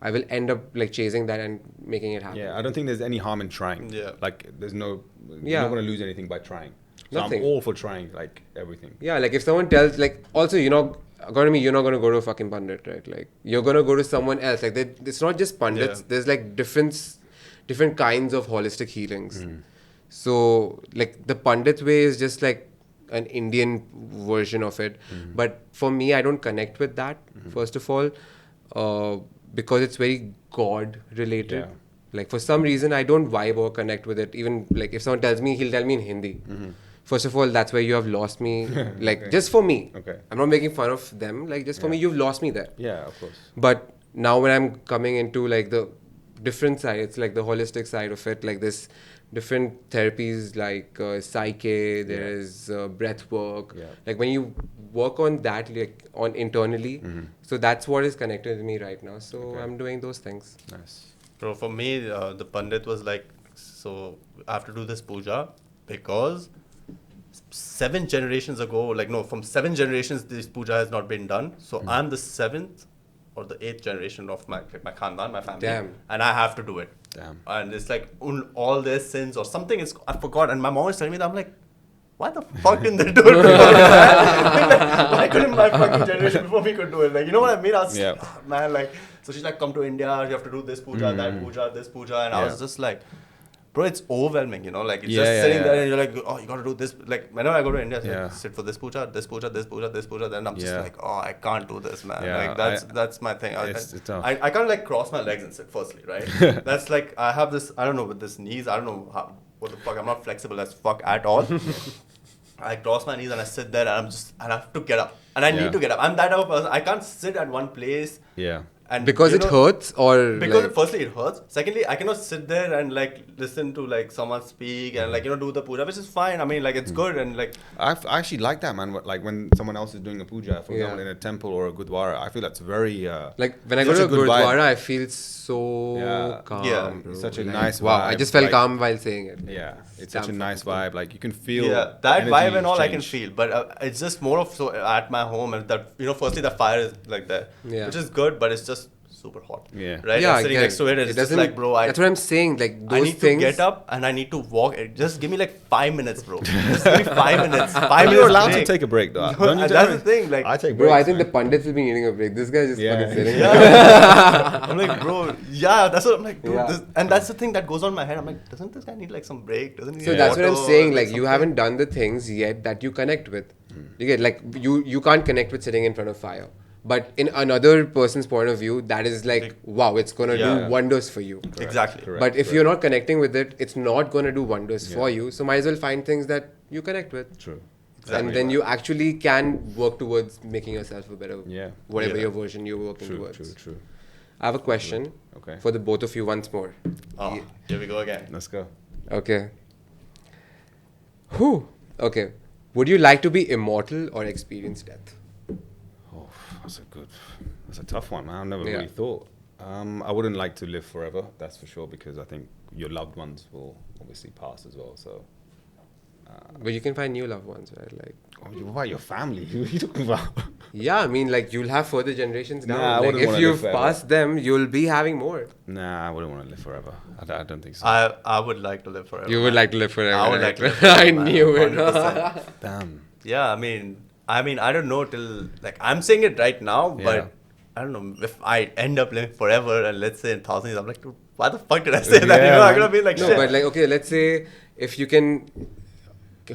I will end up like chasing that and making it happen. Yeah, I don't think there's any harm in trying. Yeah. Like, you're Yeah. not going to lose anything by trying. So Nothing. I'm all for trying, like, everything. Yeah, like if someone tells, like, also, according to me, you're not going to go to a fucking pundit, right? Like, you're going to go to someone else. Like, it's not just pundits. Yeah. There's like different kinds of holistic healings. So, like, the pundit way is just like an Indian version of it. But for me, I don't connect with that, first of all, because it's very God related. Yeah. Like, for some reason, I don't vibe or connect with it. Even like if someone tells me, he'll tell me in Hindi. First of all, that's where you have lost me. Like, Okay. just for me. Okay. I'm not making fun of them. Like, just for Yeah. me, you've lost me there. Yeah, of course. But now when I'm coming into like the different side, it's like the holistic side of it, like this different therapies like psyche, there is breath work. Yeah. Like when you work on that, like on internally, so that's what is connected to me right now. So Okay. I'm doing those things. Nice. Bro, for me, the Pandit was like, so I have to do this puja because 7 generations ago, like no, from 7 generations, this puja has not been done. So I'm the 7th or the 8th generation of my khandan, my family. Damn. And I have to do it. Damn. And it's like all their sins or something, I forgot. And my mom was telling me that, I'm like, why the fuck didn't they do it before me, man? Like, why couldn't my fucking generation before me could do it? Like, you know what I mean? I was Yeah. like, oh, man, like, so she's like, come to India, you have to do this puja, that puja, this puja. And I was just like, bro, it's overwhelming, you know, like it's Yeah, just yeah, sitting yeah. there and you're like, oh, you gotta do this. Like whenever I go to India, it's Yeah. like, sit for this puja, this puja, this puja, this puja. Then I'm just Yeah. like, oh, I can't do this, man. Yeah, Like that's my thing. it's tough. I can't like cross my legs and sit. Firstly, right? That's like I have this. I don't know with this knees. I don't know what the fuck. I'm not flexible as fuck at all. I cross my knees and I sit there and I have to get up. And I Yeah. need to get up. I'm that type of person. I can't sit at one place. Yeah. And Because you it know, hurts or because like, firstly it hurts. Secondly, I cannot sit there and like listen to like someone speak and like, you know, do the puja, which is fine. I mean, like it's good and like I actually like that, man. Like when someone else is doing a puja, for example, in a temple or a gurdwara, I feel that's very like when I go such to a a good vibe. Gurdwara, I feel so Yeah. calm. Yeah. Bro. It's such a Like, nice wow, I vibe, just felt like- calm while saying it. Yeah, it's Damn such a nice fucking vibe. Like you can feel that energy vibe and all I can change. feel, but it's just more of so at my home and that, you know, firstly the fire is like there, Yeah. which is good, but it's just super hot. Yeah. Right. Yeah, I'm sitting I next to it. It's just doesn't- like, bro, that's what I'm saying. Like those I need things. to get up and I need to walk. Just give me like 5 minutes, bro. Just give me 5 minutes. 5 minutes. You're allowed to break. take a break, though. No, Don't you? that's the thing. Like, I take breaks. Bro, I think man. the pundits will be needing a break. This guy just Yeah. fucking sitting. I'm like, bro, yeah, that's what I'm like, dude. Yeah. And that's the thing that goes on in my head. I'm like, doesn't this guy need like some break? Doesn't he So need that's what I'm water saying. or Like you something? haven't done the things yet that you connect with. You get like you can't connect with sitting in front of fire. But in another person's point of view, that is like, wow, it's gonna Yeah. do wonders for you. Exactly. Correct. But if you're not connecting with it, it's not gonna do wonders Yeah. for you. So might as well find things that you connect with. True. And then you actually can work towards making yourself a better, Yeah. whatever Yeah. your version you're working True. towards. True. I have a question Okay. for the both of you once more. Oh, here we go again. Let's go. Okay. Whew. Okay. Would you like to be immortal or experience death? Oh, that's a tough one, man. I've never Yeah. really thought. I wouldn't like to live forever, that's for sure, because I think your loved ones will obviously pass as well. So, But you can find new loved ones, right? Like, what about your family? Who are you talking about? yeah, I mean, like you'll have further generations down. Nah, I like, wouldn't if wanna you've live forever. passed them, you'll be having more. Nah, I wouldn't want to live forever. I don't think so. I would like to live forever. You would like to live forever. I would right? like to live forever, I man. knew it. 100%. Damn. Yeah, I mean, I don't know till like I'm saying it right now, but Yeah. I don't know if I end up living forever and let's say in thousands years, I'm like, dude, why the fuck did I say that? Yeah, You know, I'm man. gonna be like, No, shit. but like, okay, let's say if you can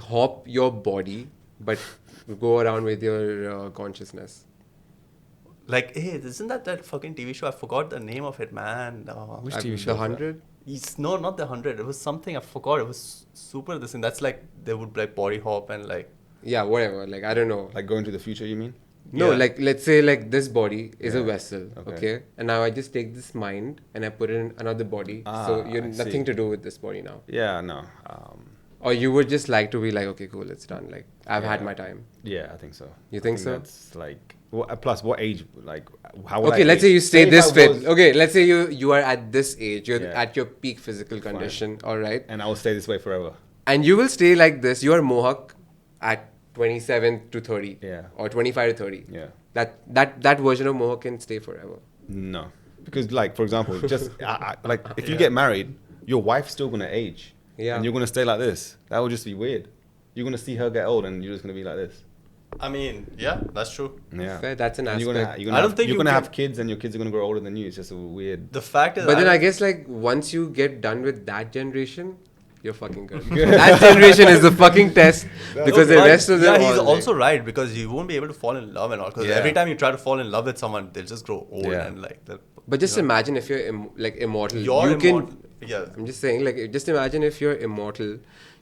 hop your body, but go around with your consciousness. Like, hey, isn't that fucking TV show? I forgot the name of it, man. Which Like, TV show The is that? 100? No, not the 100. It was something I forgot. It was super this thing. That's like they would like body hop and like. Yeah, whatever. Like, I don't know. Like going to the future, you mean? No, Yeah. like let's say like this body is a Yeah. vessel, Okay. okay. And now I just take this mind and I put it in another body. So you I have nothing see. to do with this body now. Yeah, no. Or you would just like to be like, okay, cool, it's done. Like I've had Yeah. my time. Yeah, I think so. You think so? That's like, plus what age? Like, how would Okay, I let's say age? you stay if this I fit. was- Okay, let's say you are at this age, you're Yeah. at your peak physical condition, all right? And I will stay this way forever. And you will stay like this. You are Mohak at 27 to 30. Yeah. Or 25 to 30. Yeah. That version of Mohak can stay forever. No, because like for example, just like if you get married, your wife's still gonna age. Yeah. And you're gonna stay like this. That would just be weird. You're gonna see her get old, and you're just gonna be like this. I mean, yeah, that's true. Yeah. Fair, that's an And aspect. you're gonna I don't have, think you're you gonna can- have kids, and your kids are gonna grow older than you. It's just a weird. The fact is, But then I guess like once you get done with that generation, you're fucking good. That generation is the fucking test because the but rest of them. yeah, he's all, also right because you won't be able to fall in love and all. Because Yeah. every time you try to fall in love with someone, they'll just grow old Yeah. and like. But just imagine if you're like immortal. You're you immortal. can. Yeah. I'm just saying, like, just imagine if you're immortal,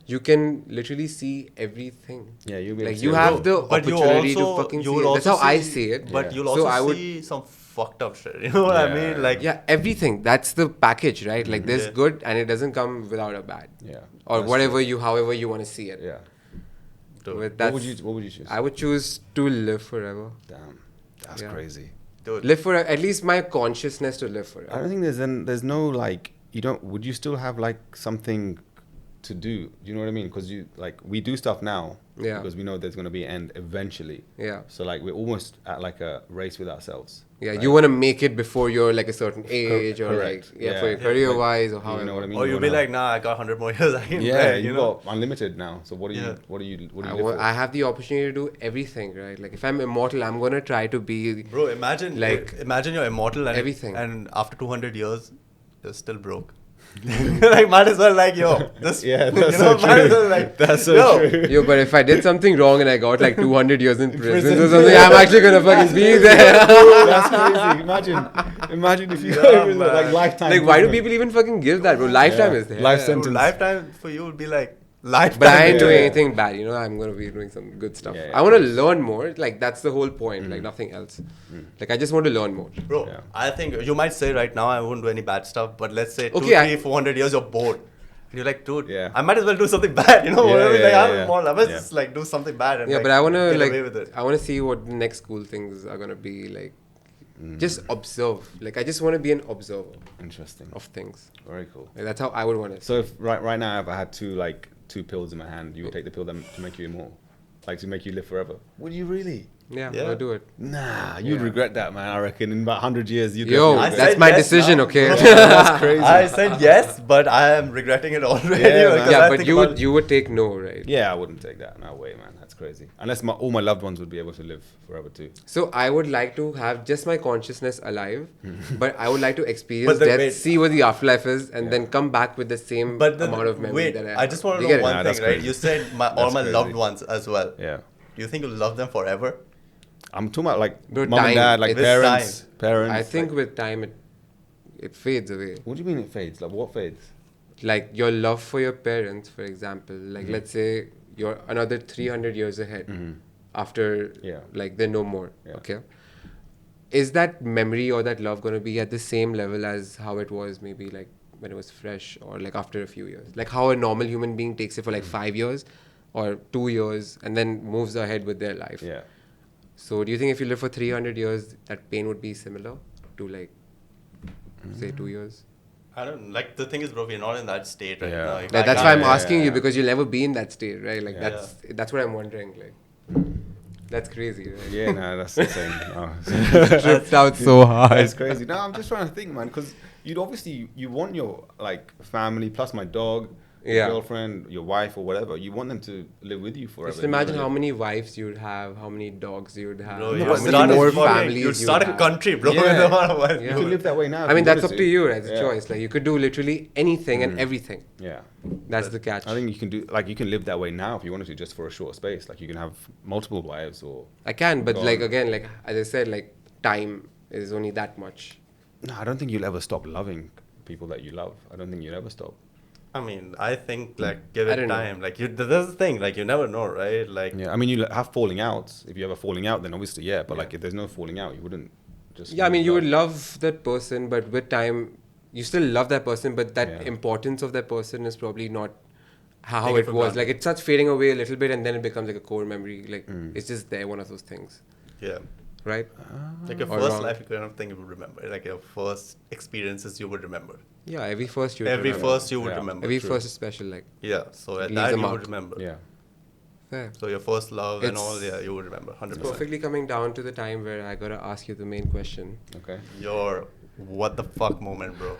you can literally see everything. Yeah, you'll be able like to you see have everything. the But you opportunity also, to fucking see you will it. That's also how I see- see it. But Yeah. you'll So also I would- see some fucked up shit. You know what I Yeah. mean? Like, Yeah, everything. That's the package, right? Like there's Yeah. good and it doesn't come without a bad. Yeah. Or That's whatever true. you, however you want to see it. Yeah. But What that's, would you choose? I would choose to live forever. Damn, that's Yeah. crazy. dude. Live for at least my consciousness to live I forever. don't think there's no like would you still have like something to do? Do you know what I mean? Because we do stuff now Yeah. because we know there's going to be an end eventually. Yeah. So like we're almost at like a race with ourselves. Yeah, right? you want to make it before you're like a certain age or correct. like, yeah, Yeah. for your Yeah. career Like, wise or you however. know what I mean? Or You you'll be wanna- like, nah, I got 100 more years. I can yeah, you you've know? got unlimited now. So what do you Yeah. what do you I, live for? I have the opportunity to do everything, right? Like if I'm immortal, I'm going to try to be Bro, imagine Like, imagine you're immortal and everything. and after 200 years, you're still broke. Like, might as well, like, yo, this, Yeah, that's you know, so might as true. well, like, That's so yo, true. Yo, but if I did something wrong and I got like 200 years in prison Prison. or something, I'm actually gonna fucking be there. That's crazy. Imagine if you Yeah, go with man. like lifetime. Like, why do imprisonment. people even fucking give that, bro? Lifetime Yeah. is there. Life dude, sentence. lifetime for you would be like lifetime. But I ain't doing Yeah. anything bad, you know. I'm gonna be doing some good stuff. Yeah, yeah, I want to of course. learn more. Like that's the whole point. Like nothing else. Like I just want to learn more. Bro, Yeah. I think you might say right now I won't do any bad stuff, but let's say Okay, 200, 300, 400 years you're bored. And you're like, dude, Yeah. I might as well do something bad, you know? Yeah, Whatever, yeah, like, yeah, I'm yeah. small, I must Yeah. just like do something bad and Yeah, like, but I want to get away like with it. I want to see what the next cool things are gonna be like. Just observe. Like I just want to be an observer Interesting. of things. Very cool. Like, that's how I would want to. So if right now if I had two pills in my hand, you would take the pill to make you immortal, like to make you live forever. Would you really? Yeah, Yeah. I'll do it. Nah, you'd Yeah. regret that, man. I reckon in about 100 years, you'd. Yo, I definitely that's said my yes decision, now, okay? bro. That's crazy. I said yes, but I am regretting it already. Yeah, man. because Yeah, I but think you about- would take no, right? Yeah, I wouldn't take that. No way, man. That's crazy. Unless all my loved ones would be able to live forever too. So I would like to have just my consciousness alive, but I would like to experience But death, wait. see what the afterlife is, and then come back with the same But the, amount of memory wait, that I I just want You to get know it? one Nah, thing, that's right? crazy. You said all That's my loved crazy. ones as well. Yeah. Do you think you'll love them forever? I'm talking about like Bro, mom time. and dad, like With parents. Parents. I think like- with time it fades away. What do you mean it fades? Like what fades? Like your love for your parents, for example. Like Mm-hmm. let's say you're another 300 years ahead after Yeah. like they're no more. Yeah. Okay. Is that memory or that love gonna be at the same level as how it was maybe like when it was fresh or like after a few years? Like how a normal human being takes it for like 5 years or 2 years and then moves ahead with their life. Yeah. So do you think if you live for 300 years, that pain would be similar to like, say 2 years? I don't like the thing is, bro, we're not in that state right Yeah. now. Like, Like, that's I why I'm can't- asking you yeah. because you'll never be in that state, right? Like Yeah. that's what I'm wondering. Like that's crazy, right? Yeah, no, that's insane. Oh. Tripped out so hard. That's crazy. No, I'm just trying to think, man, because you'd obviously you want your like family plus my dog, your Yeah. girlfriend, your wife or whatever. You want them to live with you forever. Just imagine how many wives you'd have, how many dogs you'd have, Bro, No, you how but start many a more fucking- families you you'd start a have. country, bro. Yeah. with the amount of wives. You Yeah. can live that way now. I mean, if that's you up wanted to you. That's a Yeah. choice. Like you could do literally anything and everything. Yeah. That's the catch. I think you can do like you can live that way now if you wanted to, just for a short space. Like you can have multiple wives or. I can, but God. like again, like as I said, like time is only that much. No, I don't think you'll ever stop loving people that you love. I don't think you'll ever stop. I mean, I think like give I it don't know. time. Like you, that's the thing. Like you never know, right? Like Yeah, I mean, you have falling outs. If you have a falling out, then obviously, yeah. But Yeah. like, if there's no falling out, you wouldn't just. Yeah, I mean, you would love that person, but with time, you still love that person, but that Yeah. importance of that person is probably not how Take it it for was. granted. Like it starts fading away a little bit, and then it becomes like a core memory. Like Mm. it's just there, one of those things, yeah, right? like your Or first wrong. life, you kind of think you would remember. Like your first experiences, you would remember. Yeah, every first you. Every remember. first you would Yeah. remember. Every true. first is special. Like Yeah, so at Leaves that a you mark. would remember. Yeah. fair. So your first love and It's- all, yeah, you would remember 100%. Perfectly coming down to the time where I gotta ask you the main question. Okay. Your what the fuck moment, bro.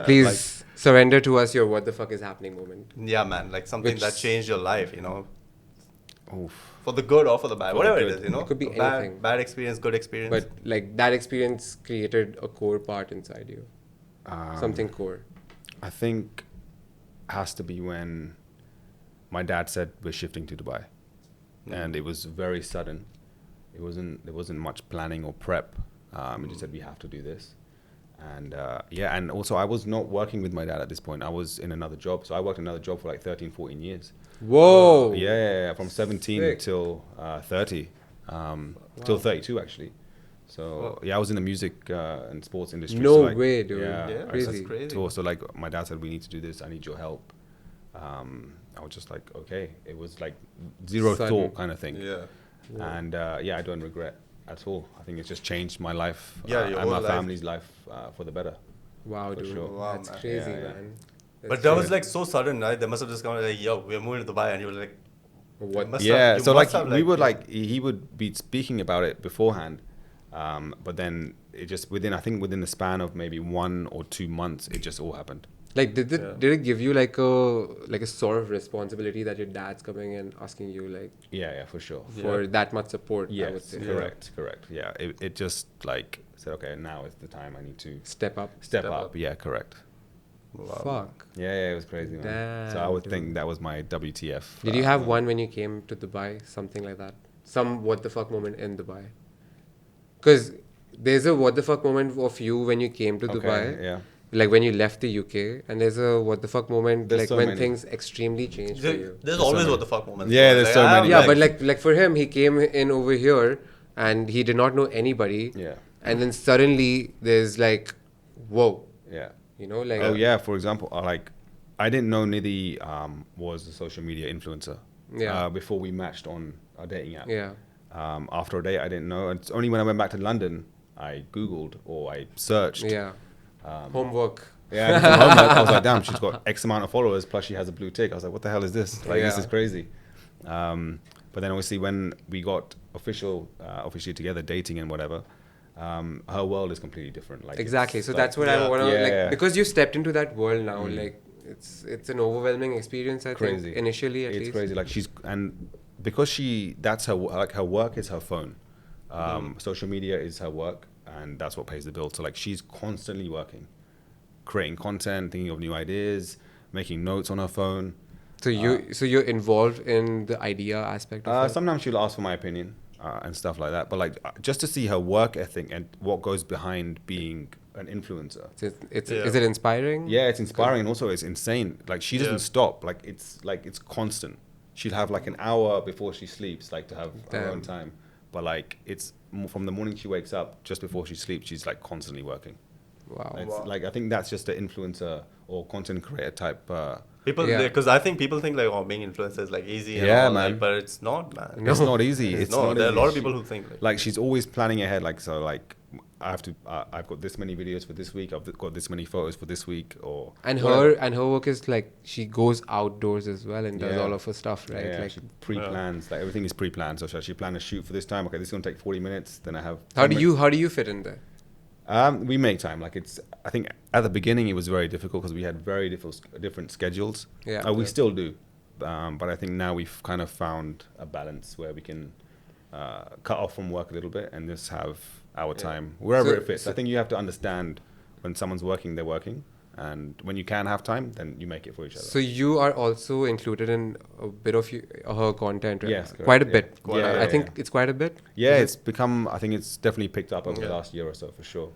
Please surrender to us your what the fuck is happening moment. Yeah, man, like something Which- that changed your life, you know, Oof. for the good or for the bad, For the whatever it good. is, you know. It could be bad, anything. bad experience, good experience. But like that experience created a core part inside you. Something core. I think has to be when my dad said we're shifting to Dubai, and it was very sudden. There wasn't much planning or prep. He just said we have to do this, and yeah, and also I was not working with my dad at this point. I was in another job, so I worked another job for like 13, 14 years. Whoa. Yeah, from 17 Sick. till 30, till 32 actually. So yeah, I was in the music and sports industry. No so, like, way, dude. Yeah, I crazy. that's crazy. tour. So like my dad said, we need to do this. I need your help. I was just like, okay. It was like zero Sudden. thought kind of thing. yeah. And yeah, I don't regret at all. I think it's just changed my life Yeah, your and my whole life. family's life for the better. Wow, For dude. sure. Wow, That's man. crazy, Yeah, yeah. man. But That's that was crazy. like so sudden, right? They must have just gone like, yo, we're moving to Dubai. And you were like, What? must Yeah, have- so you like must have, we would yeah. like he would be speaking about it beforehand, but then it just within the span of maybe 1 or 2 months, it just all happened. Like, did Yeah. did it give you like a sort of responsibility that your dad's coming and asking you like Yeah, for sure. for Yeah. that much support? I would Yes, say. correct. Yeah, it just like said, okay, now is the time I need to Step up. step up. Yeah, correct. Wow. Fuck. Yeah, it was crazy, man. So I Damn, would dude. think that was my WTF. Did you have moment. one when you came to Dubai? Something like that? Some what the fuck moment in Dubai? Because there's a what the fuck moment of you when you came to Okay, Dubai. yeah. Like when you left the UK, and there's a what the fuck moment There's like so when many. things extremely change for you. There's so always many. what the fuck moments. Yeah, bro. there's Like, so I have, many. Yeah, but like for him, he came in over here and he did not know anybody. Yeah. And then suddenly there's like, whoa, Yeah. you know, like Oh yeah. For example, I didn't know Nidhi was a social media influencer. Yeah. Before we matched on a dating app. yeah, After a date, I didn't know. It's only when I went back to London, I Googled or I searched. yeah, homework. Yeah, I did some homework. I was like, damn, she's got X amount of followers, plus she has a blue tick. I was like, what the hell is this? Like, this Yeah. is crazy. But then obviously when we got officially together, dating and whatever, her world is completely different. Like Exactly. it's So like- that's what I want to Yeah, like yeah. because you stepped into that world now. Like it's an overwhelming experience. I Crazy. think initially at it's least. crazy. Like because that's her her work is her phone. Social media is her work, and that's what pays the bill. So like she's constantly working, creating content, thinking of new ideas, making notes on her phone. So you're involved in the idea aspect of it. Sometimes she'll ask for my opinion and stuff like that. But like just to see her work ethic and what goes behind being an influencer. Is it inspiring? Yeah, it's inspiring and also it's insane. Like she doesn't Yeah. stop. Like it's constant. She'll have like an hour before she sleeps, like to have her own Damn. time. But like it's from the morning she wakes up, just before she sleeps, she's like constantly working. Wow. It's like I think that's just the influencer or content creator type. People, Yeah. because I think people think like, oh, being influencer is like easy. And Yeah, all, man. like, but it's not, man. No. It's not easy. It's no, not there are a easy. lot of people who think Like she's always planning ahead. Like so, like I've got this many videos for this week. I've got this many photos for this week. Or And whatever. her work is like she goes outdoors as well and does Yeah. all of her stuff, right? Yeah, like she pre-plans. Like everything is pre-planned. So she plan a shoot for this time. Okay, this is gonna take 40 minutes. Then I have. how 10 do minutes. you fit in there? We make time. Like I think at the beginning it was very difficult because we had very different schedules. Yeah. We still do, but I think now we've kind of found a balance where we can cut off from work a little bit and just have our time wherever So- it fits. I think you have to understand when someone's working, they're working, and when you can have time, then you make it for each other. So you are also included in a bit of her content, right? Yes, correct, quite a yeah. bit. Yeah, I think yeah. it's quite a bit. Yeah, Is it? it's become. I think it's definitely picked up over the Yeah. last year or so for sure.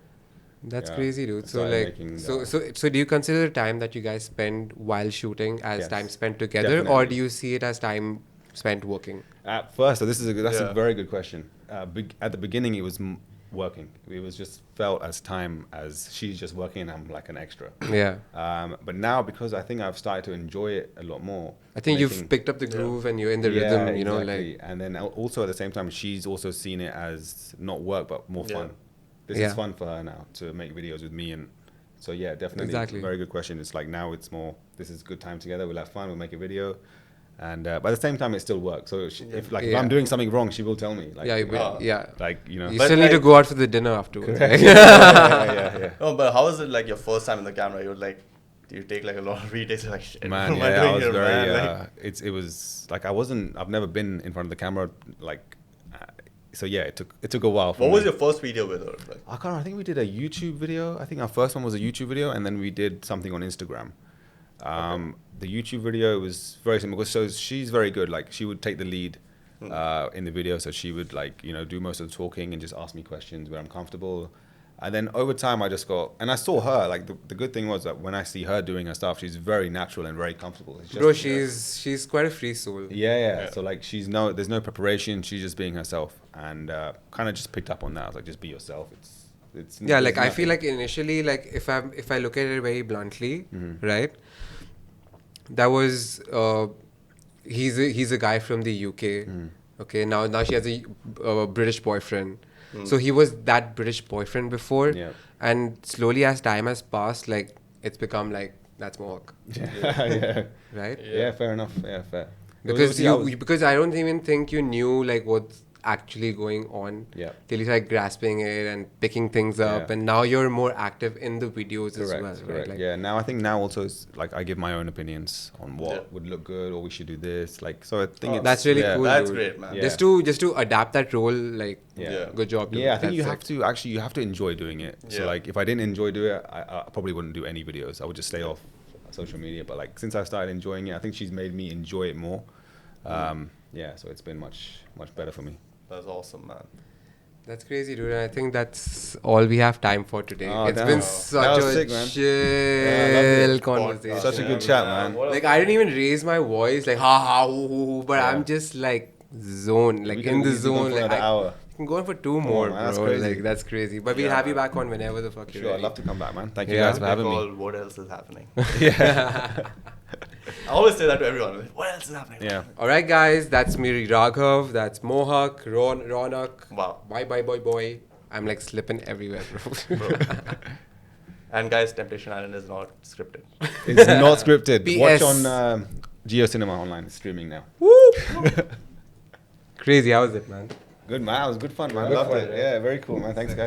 That's Yeah. crazy, dude. I So started like, making, so do you consider the time that you guys spend while shooting as Yes, time spent together, or definitely. do you see it as time spent working? At first, so that's Yeah. a very good question. At the beginning, it was working. It was just felt as time as she's just working and I'm like an extra. Yeah, But now, because I think I've started to enjoy it a lot more. I think making- you've picked up the groove and you're in the Yeah, rhythm. You know, exactly. like And then also at the same time, she's also seen it as not work but more Yeah. fun. This Yeah. is fun for her now to make videos with me, and so yeah, definitely. Exactly. Very good question. It's like now it's more. This is good time together. We'll have fun. We'll make a video. And but at the same time, it still works. So if Yeah. I'm doing something wrong, she will tell me. Like, yeah, Yeah. like you know. You But still need to like- go out for the dinner afterwards. Right? yeah. No, but how was it like your first time in the camera? You were like, do you take like a lot of retakes? Like, shit, Man, what am I yeah, doing I was here, very. man? Like, It was like I've never been in front of the camera. Like, so yeah, it took a while. For what me. was your first video with her? Like, I can't remember. I think we did a YouTube video. I think our first one was a YouTube video, and then we did something on Instagram. The YouTube video was very simple. So she's very good. Like she would take the lead in the video. So she would do most of the talking and just ask me questions where I'm comfortable. And then over time, I just got, and I saw her. Like the good thing was that when I see her doing her stuff, she's very natural and very comfortable. It's just, Bro, she's quite a free soul. yeah. So like there's no preparation. She's just being herself, and kind of just picked up on that. I was like, just be yourself. It's Yeah, like there's I feel nothing. like initially, like if I look at it very bluntly, Mm-hmm. right? That was he's a guy from the UK. Mm. Okay, now she has a British boyfriend. So he was that British boyfriend before, Yeah. and slowly as time has passed, like it's become like that's Mohak, yeah. right? Yeah, fair enough. Yeah, fair. Because Obviously, I was- because I don't even think you knew like what's actually going on. Yeah. Till you started grasping it and picking things up, Yeah. and now you're more active in the videos as well, Correct. right? Like, Yeah. Now I think now also it's like I give my own opinions on what Yeah. would look good or we should do this. Like so I think it's that's really cool. That's dude. great, man. Yeah. Just to adapt that role, like, Yeah. good job. dude. Yeah, I think you That's have to actually you have to enjoy doing it. So Yeah. like if I didn't enjoy doing it, I probably wouldn't do any videos. I would just stay off social media. But like since I started enjoying it, I think she's made me enjoy it more. Yeah, so it's been much better for me. That's awesome, man. That's crazy, dude. And I think that's all we have time for today. Oh, It's damn. been That such was a sick, man. chill Yeah, I loved it. conversation. Such a good chat, man. What Like, else? I didn't even raise my voice, like, ha ha, hoo, hoo, hoo, but Yeah. I'm just like zone, like We in can the easily go zone. for Like, another hour. You can go on for 2 on, more, man, that's bro. crazy. Like, that's crazy. But we'll Yeah, have you man. back on whenever the fuck you're Sure, I'd ready. love to come back, man. Thank you Yeah. guys for They having call, me. what else is happening? Yeah. I always say that to everyone. Like, what else is happening? Yeah. All right, guys. That's me, Raghav. That's Mohak, Ronak. Wow. Bye, boy. I'm like slipping everywhere, bro. Bro. And guys, Temptation Island is not scripted. It's not scripted. PS. Watch on Geo Cinema online. It's streaming now. Woo! Crazy. How was it, man? Good, man. It was good fun, man. Good Loved fun, it. right? Yeah, very cool, man. Thanks, guys.